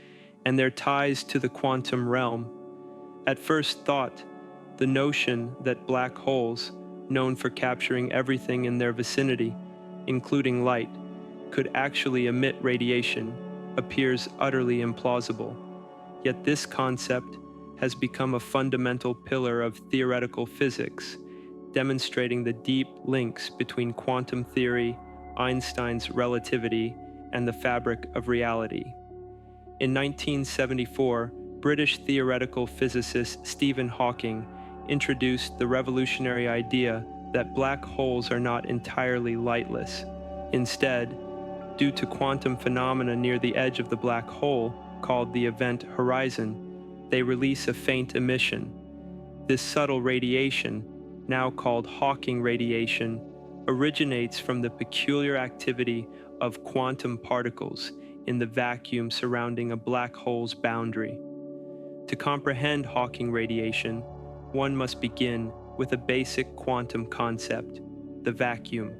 and their ties to the quantum realm. At first thought, the notion that black holes, known for capturing everything in their vicinity, including light, could actually emit radiation appears utterly implausible. Yet this concept has become a fundamental pillar of theoretical physics, demonstrating the deep links between quantum theory, Einstein's relativity, and the fabric of reality. In 1974, British theoretical physicist Stephen Hawking introduced the revolutionary idea that black holes are not entirely lightless. Instead, due to quantum phenomena near the edge of the black hole, called the event horizon, they release a faint emission. This subtle radiation, now called Hawking radiation, originates from the peculiar activity of quantum particles in the vacuum surrounding a black hole's boundary. To comprehend Hawking radiation, one must begin with a basic quantum concept, the vacuum.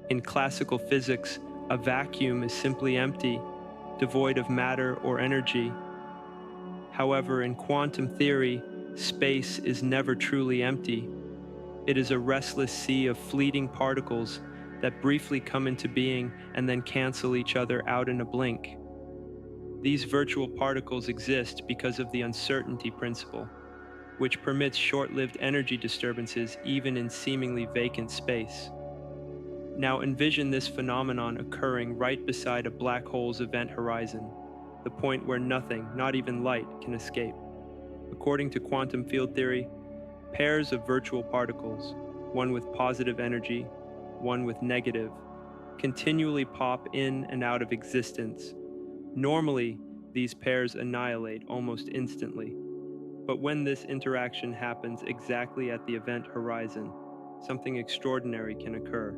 In classical physics, a vacuum is simply empty, devoid of matter or energy. However, in quantum theory, space is never truly empty. It is a restless sea of fleeting particles that briefly come into being and then cancel each other out in a blink. These virtual particles exist because of the uncertainty principle, which permits short-lived energy disturbances even in seemingly vacant space. Now envision this phenomenon occurring right beside a black hole's event horizon, the point where nothing, not even light, can escape. According to quantum field theory, pairs of virtual particles, one with positive energy, one with negative, continually pop in and out of existence. Normally, these pairs annihilate almost instantly. But when this interaction happens exactly at the event horizon, something extraordinary can occur.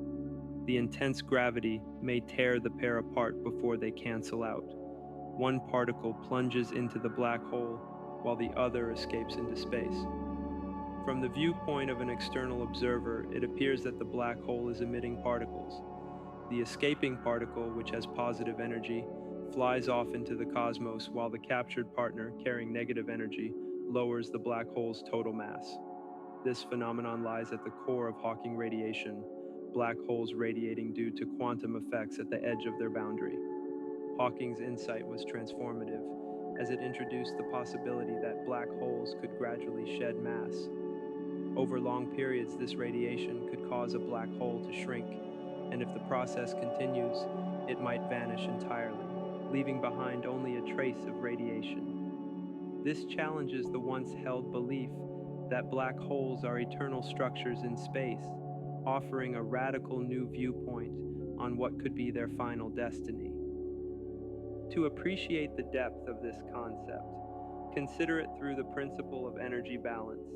The intense gravity may tear the pair apart before they cancel out. One particle plunges into the black hole, while the other escapes into space. From the viewpoint of an external observer, it appears that the black hole is emitting particles. The escaping particle, which has positive energy, flies off into the cosmos, while the captured partner, carrying negative energy, lowers the black hole's total mass. This phenomenon lies at the core of Hawking radiation, black holes radiating due to quantum effects at the edge of their boundary. Hawking's insight was transformative, as it introduced the possibility that black holes could gradually shed mass. Over long periods, this radiation could cause a black hole to shrink, and if the process continues, it might vanish entirely, leaving behind only a trace of radiation. This challenges the once held belief that black holes are eternal structures in space, offering a radical new viewpoint on what could be their final destiny. To appreciate the depth of this concept, consider it through the principle of energy balance.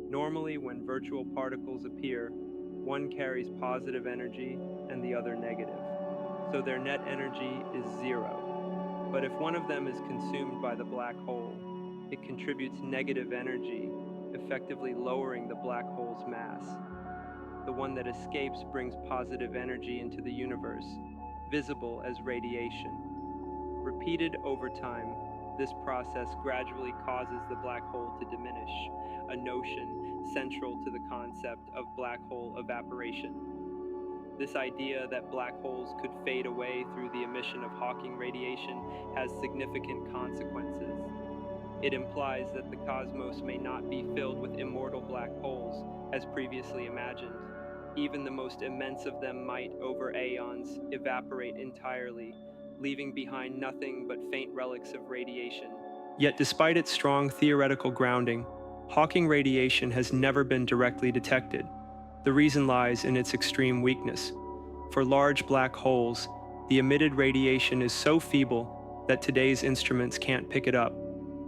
Normally, when virtual particles appear, one carries positive energy and the other negative, so their net energy is zero. But if one of them is consumed by the black hole, it contributes negative energy, effectively lowering the black hole's mass. The one that escapes brings positive energy into the universe, visible as radiation. Repeated over time, this process gradually causes the black hole to diminish, a notion central to the concept of black hole evaporation. This idea that black holes could fade away through the emission of Hawking radiation has significant consequences. It implies that the cosmos may not be filled with immortal black holes, as previously imagined. Even the most immense of them might, over aeons, evaporate entirely, leaving behind nothing but faint relics of radiation. Yet despite its strong theoretical grounding, Hawking radiation has never been directly detected. The reason lies in its extreme weakness. For large black holes, the emitted radiation is so feeble that today's instruments can't pick it up.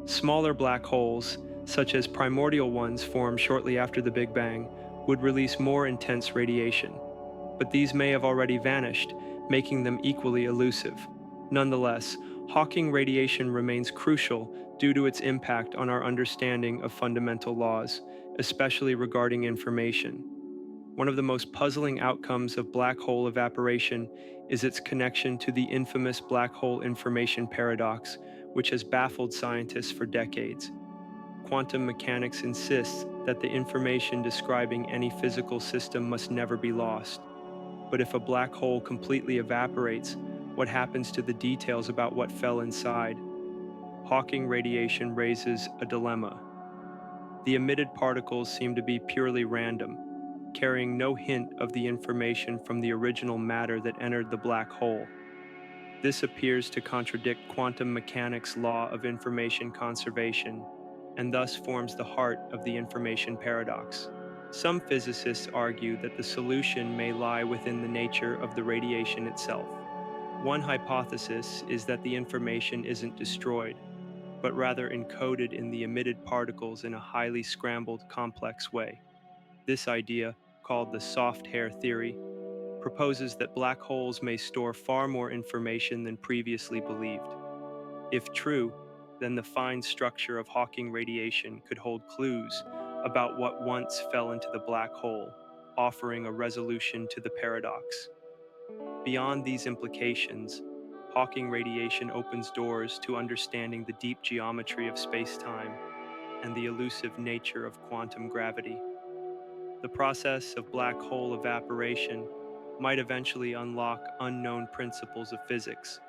Smaller black holes, such as primordial ones formed shortly after the Big Bang, would release more intense radiation. But these may have already vanished, making them equally elusive. Nonetheless, Hawking radiation remains crucial due to its impact on our understanding of fundamental laws, especially regarding information. One of the most puzzling outcomes of black hole evaporation is its connection to the infamous black hole information paradox, which has baffled scientists for decades. Quantum mechanics insists that the information describing any physical system must never be lost. But if a black hole completely evaporates, what happens to the details about what fell inside? Hawking radiation raises a dilemma. The emitted particles seem to be purely random, carrying no hint of the information from the original matter that entered the black hole. This appears to contradict quantum mechanics' law of information conservation, and thus forms the heart of the information paradox. Some physicists argue that the solution may lie within the nature of the radiation itself. One hypothesis is that the information isn't destroyed, but rather encoded in the emitted particles in a highly scrambled, complex way. This idea, called the soft hair theory, proposes that black holes may store far more information than previously believed. If true, then the fine structure of Hawking radiation could hold clues about what once fell into the black hole, offering a resolution to the paradox. Beyond these implications, Hawking radiation opens doors to understanding the deep geometry of space-time and the elusive nature of quantum gravity. The process of black hole evaporation might eventually unlock unknown principles of physics,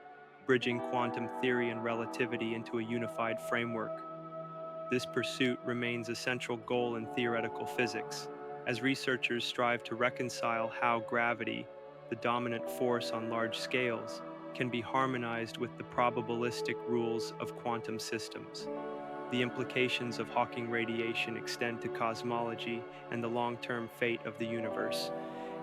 bridging quantum theory and relativity into a unified framework. This pursuit remains a central goal in theoretical physics, as researchers strive to reconcile how gravity, the dominant force on large scales, can be harmonized with the probabilistic rules of quantum systems. The implications of Hawking radiation extend to cosmology and the long-term fate of the universe.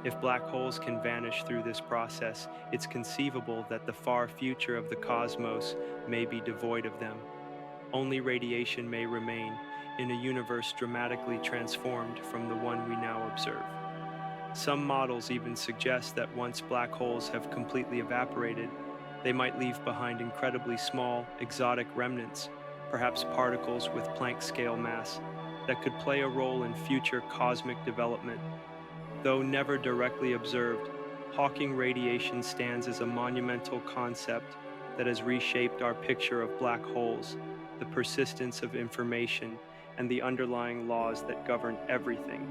If black holes can vanish through this process, it's conceivable that the far future of the cosmos may be devoid of them. Only radiation may remain in a universe dramatically transformed from the one we now observe. Some models even suggest that once black holes have completely evaporated, they might leave behind incredibly small, exotic remnants, perhaps particles with Planck-scale mass, that could play a role in future cosmic development. Though never directly observed, Hawking radiation stands as a monumental concept that has reshaped our picture of black holes, the persistence of information, and the underlying laws that govern everything.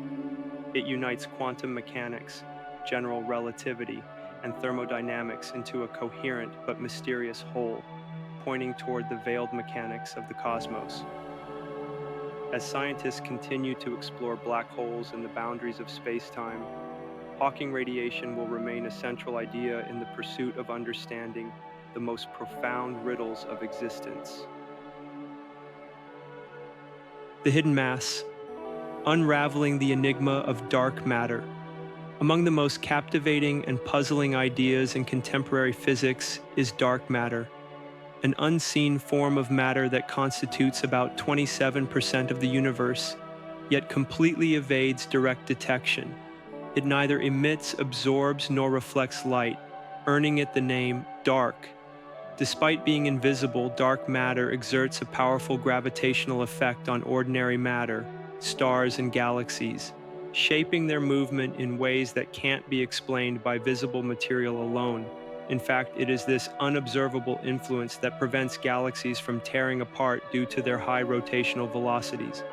It unites quantum mechanics, general relativity, and thermodynamics into a coherent but mysterious whole, pointing toward the veiled mechanics of the cosmos. As scientists continue to explore black holes and the boundaries of space-time, Hawking radiation will remain a central idea in the pursuit of understanding the most profound riddles of existence. The hidden mass, unraveling the enigma of dark matter. Among the most captivating and puzzling ideas in contemporary physics is dark matter, an unseen form of matter that constitutes about 27% of the universe, yet completely evades direct detection. It neither emits, absorbs, nor reflects light, earning it the name dark. Despite being invisible, dark matter exerts a powerful gravitational effect on ordinary matter, stars, and galaxies, shaping their movement in ways that can't be explained by visible material alone. In fact, it is this unobservable influence that prevents galaxies from tearing apart due to their high rotational velocities.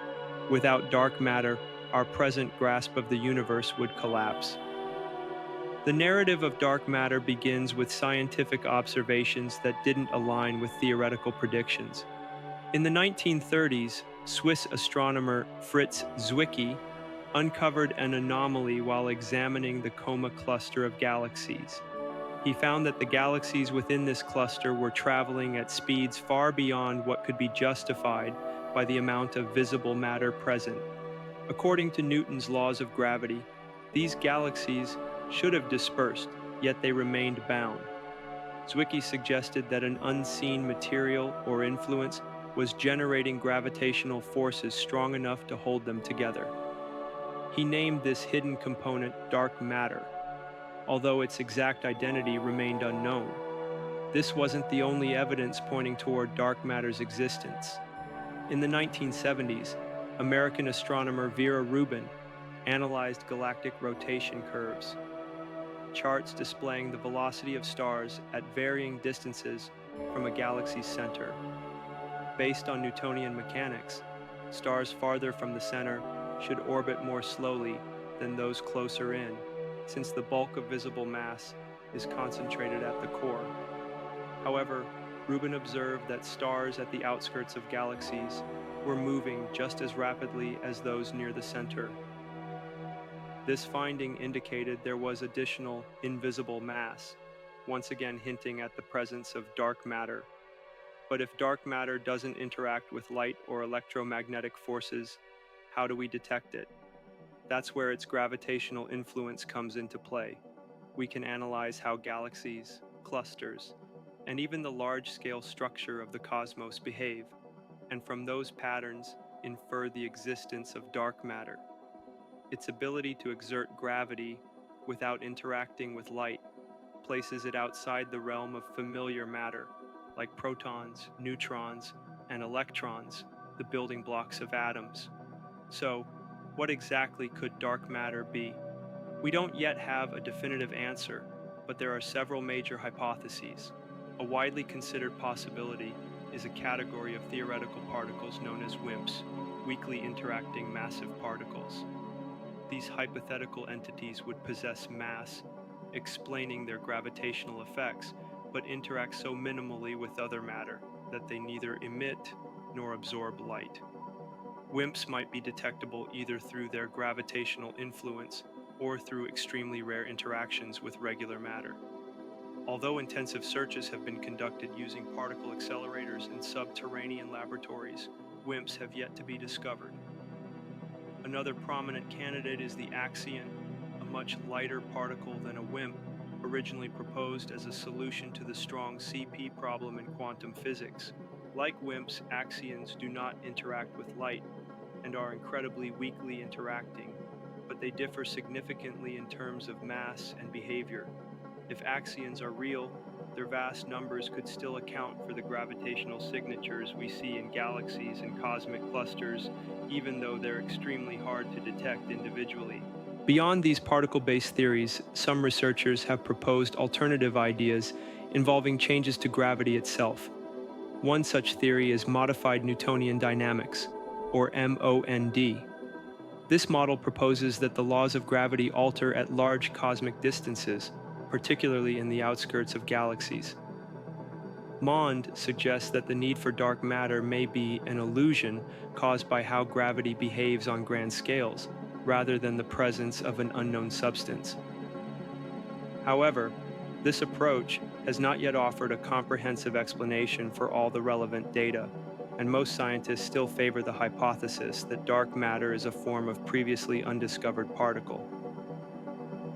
Without dark matter, our present grasp of the universe would collapse. The narrative of dark matter begins with scientific observations that didn't align with theoretical predictions. In the 1930s, Swiss astronomer Fritz Zwicky uncovered an anomaly while examining the Coma cluster of galaxies. He found that the galaxies within this cluster were traveling at speeds far beyond what could be justified by the amount of visible matter present. According to Newton's laws of gravity, these galaxies should have dispersed, yet they remained bound. Zwicky suggested that an unseen material or influence was generating gravitational forces strong enough to hold them together. He named this hidden component dark matter, although its exact identity remained unknown. This wasn't the only evidence pointing toward dark matter's existence. In the 1970s, American astronomer Vera Rubin analyzed galactic rotation curves, charts displaying the velocity of stars at varying distances from a galaxy's center. Based on Newtonian mechanics, stars farther from the center should orbit more slowly than those closer in, since the bulk of visible mass is concentrated at the core. However, Rubin observed that stars at the outskirts of galaxies were moving just as rapidly as those near the center. This finding indicated there was additional invisible mass, once again hinting at the presence of dark matter. But if dark matter doesn't interact with light or electromagnetic forces, how do we detect it? That's where its gravitational influence comes into play. We can analyze how galaxies, clusters, and even the large-scale structure of the cosmos behave, and from those patterns, infer the existence of dark matter. Its ability to exert gravity without interacting with light, places it outside the realm of familiar matter, like protons, neutrons, and electrons, the building blocks of atoms. So, what exactly could dark matter be? We don't yet have a definitive answer, but there are several major hypotheses. A widely considered possibility is a category of theoretical particles known as WIMPs, weakly interacting massive particles. These hypothetical entities would possess mass, explaining their gravitational effects, but interact so minimally with other matter that they neither emit nor absorb light. WIMPs might be detectable either through their gravitational influence or through extremely rare interactions with regular matter. Although intensive searches have been conducted using particle accelerators in subterranean laboratories, WIMPs have yet to be discovered. Another prominent candidate is the axion, a much lighter particle than a WIMP, originally proposed as a solution to the strong CP problem in quantum physics. Like WIMPs, axions do not interact with light and are incredibly weakly interacting, but they differ significantly in terms of mass and behavior. If axions are real, their vast numbers could still account for the gravitational signatures we see in galaxies and cosmic clusters, even though they're extremely hard to detect individually. Beyond these particle-based theories, some researchers have proposed alternative ideas involving changes to gravity itself. One such theory is modified Newtonian dynamics, or MOND. This model proposes that the laws of gravity alter at large cosmic distances, particularly in the outskirts of galaxies. MOND suggests that the need for dark matter may be an illusion caused by how gravity behaves on grand scales, rather than the presence of an unknown substance. However, this approach has not yet offered a comprehensive explanation for all the relevant data, and most scientists still favor the hypothesis that dark matter is a form of previously undiscovered particle.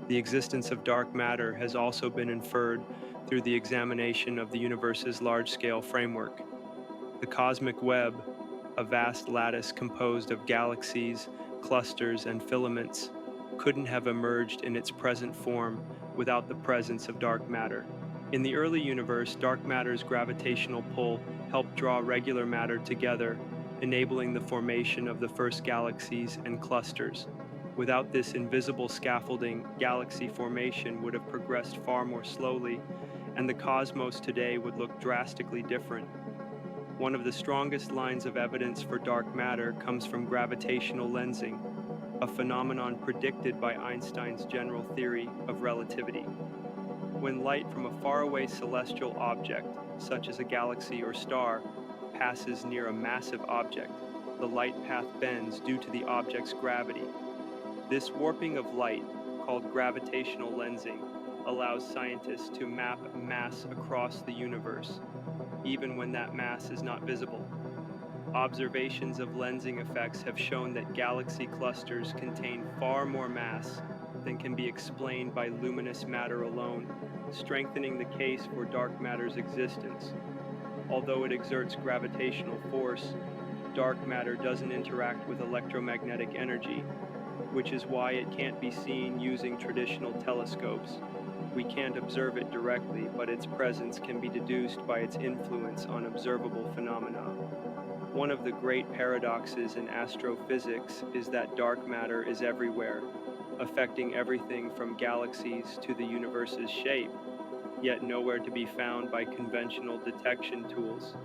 The existence of dark matter has also been inferred through the examination of the universe's large-scale framework. The cosmic web, a vast lattice composed of galaxies, clusters, and filaments, couldn't have emerged in its present form without the presence of dark matter. In the early universe, dark matter's gravitational pull helped draw regular matter together, enabling the formation of the first galaxies and clusters. Without this invisible scaffolding, galaxy formation would have progressed far more slowly, and the cosmos today would look drastically different. One of the strongest lines of evidence for dark matter comes from gravitational lensing, a phenomenon predicted by Einstein's general theory of relativity. When light from a faraway celestial object, such as a galaxy or star, passes near a massive object, the light path bends due to the object's gravity. This warping of light, called gravitational lensing, allows scientists to map mass across the universe, even when that mass is not visible. Observations of lensing effects have shown that galaxy clusters contain far more mass than can be explained by luminous matter alone, strengthening the case for dark matter's existence. Although it exerts gravitational force, dark matter doesn't interact with electromagnetic energy, which is why it can't be seen using traditional telescopes. We can't observe it directly, but its presence can be deduced by its influence on observable phenomena. One of the great paradoxes in astrophysics is that dark matter is everywhere, affecting everything from galaxies to the universe's shape, yet nowhere to be found by conventional detection tools.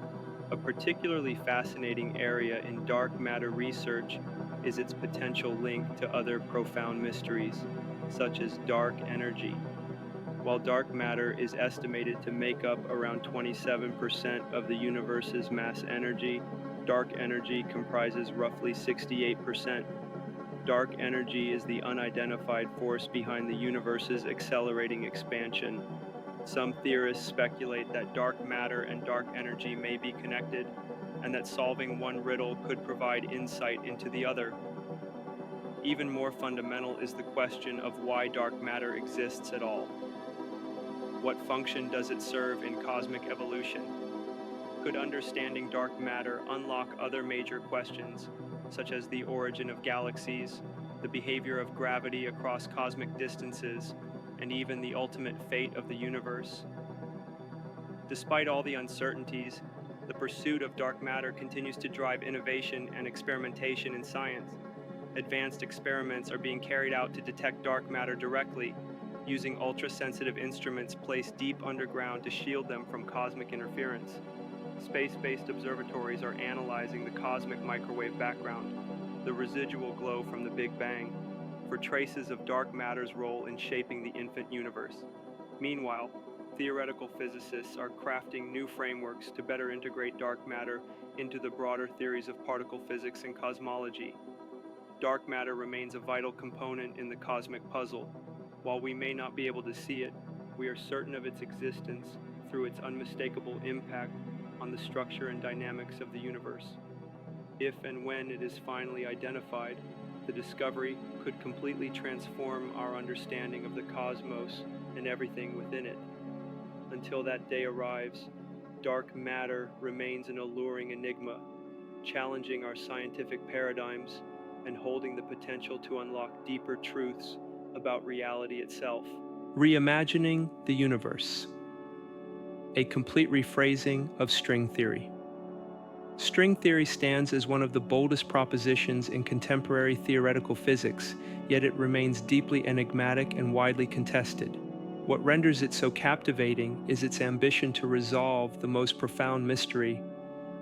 A particularly fascinating area in dark matter research is its potential link to other profound mysteries, such as dark energy. While dark matter is estimated to make up around 27% of the universe's mass energy, dark energy comprises roughly 68%. Dark energy is the unidentified force behind the universe's accelerating expansion. Some theorists speculate that dark matter and dark energy may be connected, and that solving one riddle could provide insight into the other. Even more fundamental is the question of why dark matter exists at all. What function does it serve in cosmic evolution? Could understanding dark matter unlock other major questions, such as the origin of galaxies, the behavior of gravity across cosmic distances, and even the ultimate fate of the universe. Despite all the uncertainties, the pursuit of dark matter continues to drive innovation and experimentation in science. Advanced experiments are being carried out to detect dark matter directly, using ultra-sensitive instruments placed deep underground to shield them from cosmic interference. Space-based observatories are analyzing the cosmic microwave background, the residual glow from the Big Bang, for traces of dark matter's role in shaping the infant universe. Meanwhile, theoretical physicists are crafting new frameworks to better integrate dark matter into the broader theories of particle physics and cosmology. Dark matter remains a vital component in the cosmic puzzle. While we may not be able to see it, we are certain of its existence through its unmistakable impact on the structure and dynamics of the universe. If and when it is finally identified, the discovery could completely transform our understanding of the cosmos and everything within it. Until that day arrives, dark matter remains an alluring enigma, challenging our scientific paradigms and holding the potential to unlock deeper truths about reality itself. Reimagining the universe. A complete rephrasing of string theory. String theory stands as one of the boldest propositions in contemporary theoretical physics, yet it remains deeply enigmatic and widely contested. What renders it so captivating is its ambition to resolve the most profound mystery.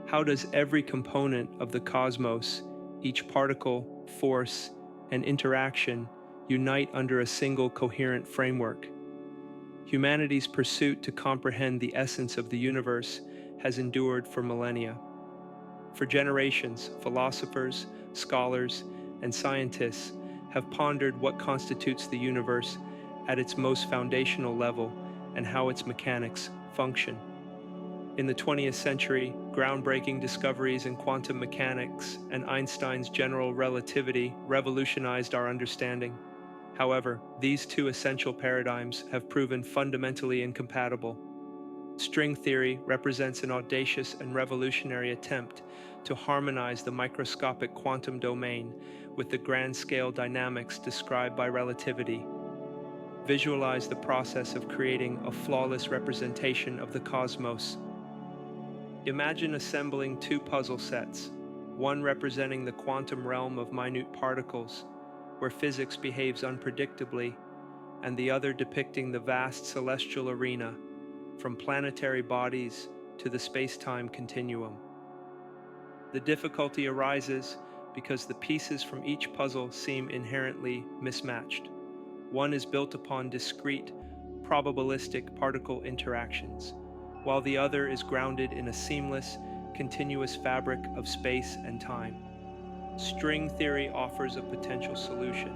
How does every component of the cosmos, each particle, force, and interaction, unite under a single coherent framework? Humanity's pursuit to comprehend the essence of the universe has endured for millennia. For generations, philosophers, scholars, and scientists have pondered what constitutes the universe at its most foundational level and how its mechanics function. In the 20th century, groundbreaking discoveries in quantum mechanics and Einstein's general relativity revolutionized our understanding. However, these two essential paradigms have proven fundamentally incompatible. String theory represents an audacious and revolutionary attempt to harmonize the microscopic quantum domain with the grand-scale dynamics described by relativity. Visualize the process of creating a flawless representation of the cosmos. Imagine assembling two puzzle sets, one representing the quantum realm of minute particles, where physics behaves unpredictably, and the other depicting the vast celestial arena, from planetary bodies to the space-time continuum. The difficulty arises because the pieces from each puzzle seem inherently mismatched. One is built upon discrete, probabilistic particle interactions, while the other is grounded in a seamless, continuous fabric of space and time. String theory offers a potential solution.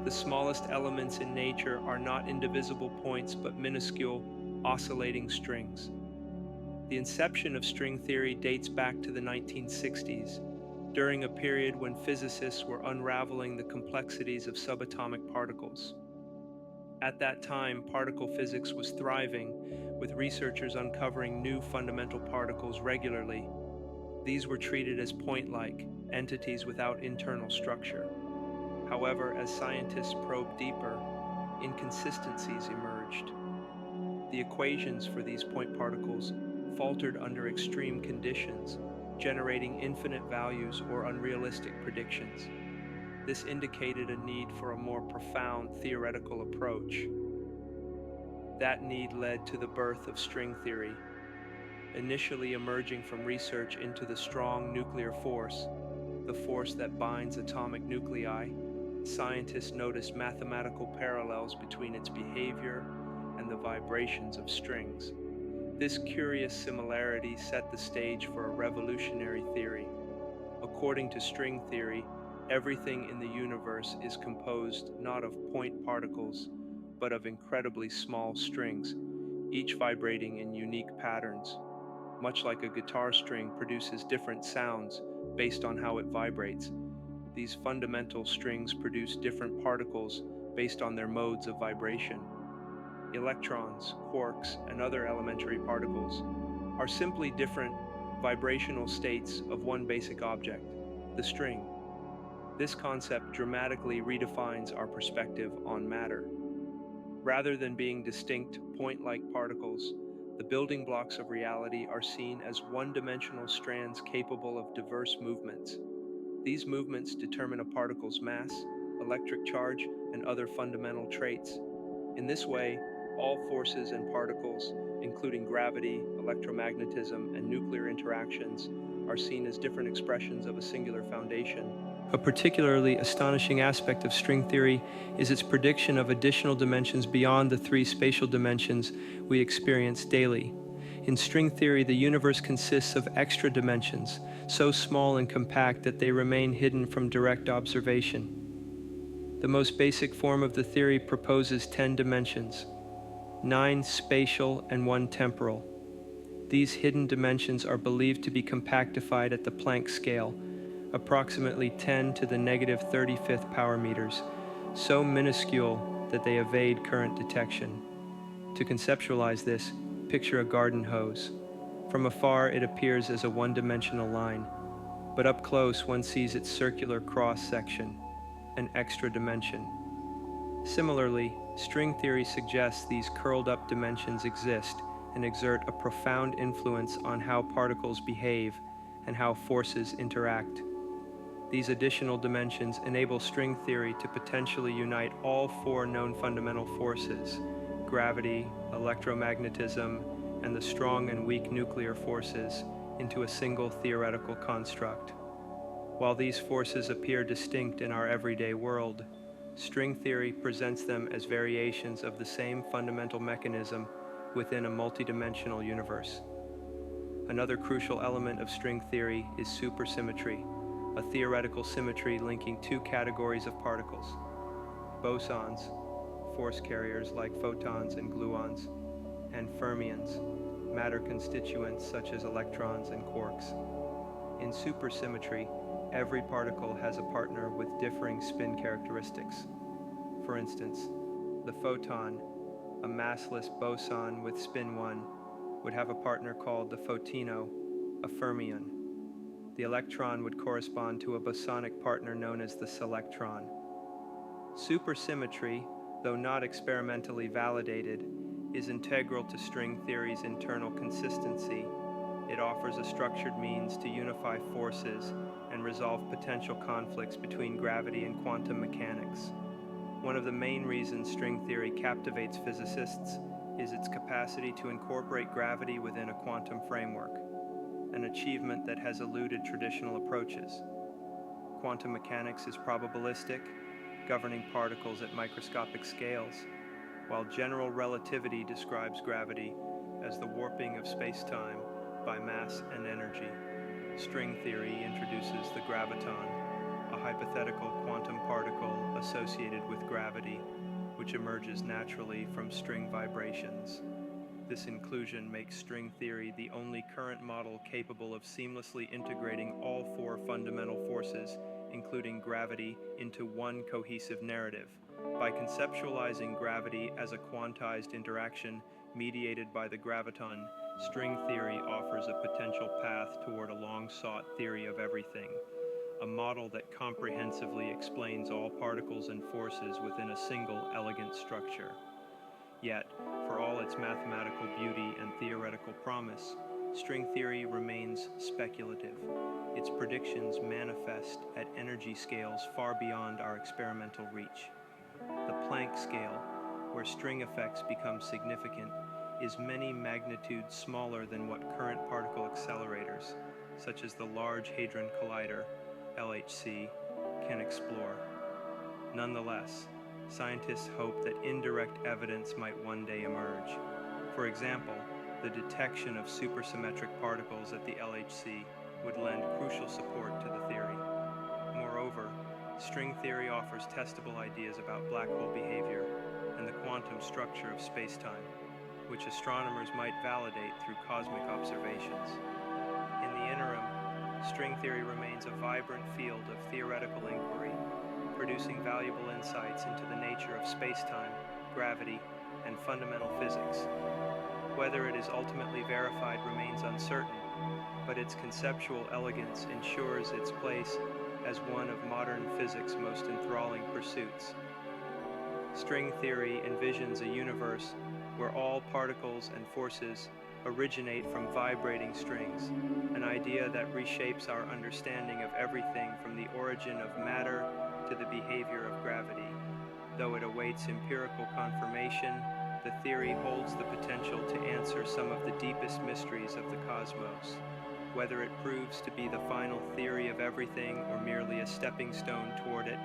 The smallest elements in nature are not indivisible points but minuscule, oscillating strings. The inception of string theory dates back to the 1960s, during a period when physicists were unraveling the complexities of subatomic particles. At that time, particle physics was thriving, with researchers uncovering new fundamental particles regularly. These were treated as point-like, entities without internal structure. However, as scientists probed deeper, inconsistencies emerged. The equations for these point particles faltered under extreme conditions, generating infinite values or unrealistic predictions. This indicated a need for a more profound theoretical approach. That need led to the birth of string theory. Initially emerging from research into the strong nuclear force, the force that binds atomic nuclei, scientists noticed mathematical parallels between its behavior and the vibrations of strings. This curious similarity set the stage for a revolutionary theory. According to string theory, everything in the universe is composed not of point particles, but of incredibly small strings, each vibrating in unique patterns. Much like a guitar string produces different sounds based on how it vibrates, these fundamental strings produce different particles based on their modes of vibration. Electrons, quarks, and other elementary particles are simply different vibrational states of one basic object, the string. This concept dramatically redefines our perspective on matter. Rather than being distinct, point-like particles, the building blocks of reality are seen as one-dimensional strands capable of diverse movements. These movements determine a particle's mass, electric charge, and other fundamental traits. In this way, all forces and particles, including gravity, electromagnetism, and nuclear interactions, are seen as different expressions of a singular foundation. A particularly astonishing aspect of string theory is its prediction of additional dimensions beyond the three spatial dimensions we experience daily. In string theory, the universe consists of extra dimensions, so small and compact that they remain hidden from direct observation. The most basic form of the theory proposes 10 dimensions, 9 spatial and 1 temporal. These hidden dimensions are believed to be compactified at the Planck scale, approximately 10 to the negative 35th power meters, so minuscule that they evade current detection. To conceptualize this, picture a garden hose. From afar, it appears as a one-dimensional line, but up close one sees its circular cross-section, an extra dimension. Similarly, string theory suggests these curled-up dimensions exist and exert a profound influence on how particles behave and how forces interact. These additional dimensions enable string theory to potentially unite all four known fundamental forces, gravity, electromagnetism, and the strong and weak nuclear forces, into a single theoretical construct. While these forces appear distinct in our everyday world, string theory presents them as variations of the same fundamental mechanism within a multidimensional universe. Another crucial element of string theory is supersymmetry, a theoretical symmetry linking two categories of particles: bosons, force carriers like photons and gluons, and fermions, matter constituents such as electrons and quarks. In supersymmetry, every particle has a partner with differing spin characteristics. For instance, the photon, a massless boson with spin 1, would have a partner called the photino, a fermion. The electron would correspond to a bosonic partner known as the selectron. Supersymmetry, though not experimentally validated, is integral to string theory's internal consistency. It offers a structured means to unify forces and resolve potential conflicts between gravity and quantum mechanics. One of the main reasons string theory captivates physicists is its capacity to incorporate gravity within a quantum framework, an achievement that has eluded traditional approaches. Quantum mechanics is probabilistic, governing particles at microscopic scales, while general relativity describes gravity as the warping of space-time by mass and energy. String theory introduces the graviton, a hypothetical quantum particle associated with gravity, which emerges naturally from string vibrations. This inclusion makes string theory the only current model capable of seamlessly integrating all four fundamental forces, including gravity, into one cohesive narrative. By conceptualizing gravity as a quantized interaction mediated by the graviton, string theory offers a potential path toward a long-sought theory of everything, a model that comprehensively explains all particles and forces within a single elegant structure. Yet, for all its mathematical beauty and theoretical promise, string theory remains speculative. Its predictions manifest at energy scales far beyond our experimental reach. The Planck scale, where string effects become significant, is many magnitudes smaller than what current particle accelerators, such as the Large Hadron Collider, LHC, can explore. Nonetheless, scientists hope that indirect evidence might one day emerge. For example, the detection of supersymmetric particles at the LHC would lend crucial support to the theory. Moreover, string theory offers testable ideas about black hole behavior and the quantum structure of spacetime, which astronomers might validate through cosmic observations. In the interim, string theory remains a vibrant field of theoretical inquiry, producing valuable insights into the nature of spacetime, gravity, and fundamental physics. Whether it is ultimately verified remains uncertain, but its conceptual elegance ensures its place as one of modern physics' most enthralling pursuits. String theory envisions a universe where all particles and forces originate from vibrating strings, an idea that reshapes our understanding of everything from the origin of matter to the behavior of gravity. Though it awaits empirical confirmation, the theory holds the potential to answer some of the deepest mysteries of the cosmos. Whether it proves to be the final theory of everything or merely a stepping stone toward it,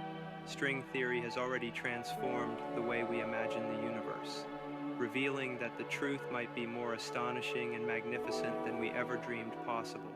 string theory has already transformed the way we imagine the universe, revealing that the truth might be more astonishing and magnificent than we ever dreamed possible.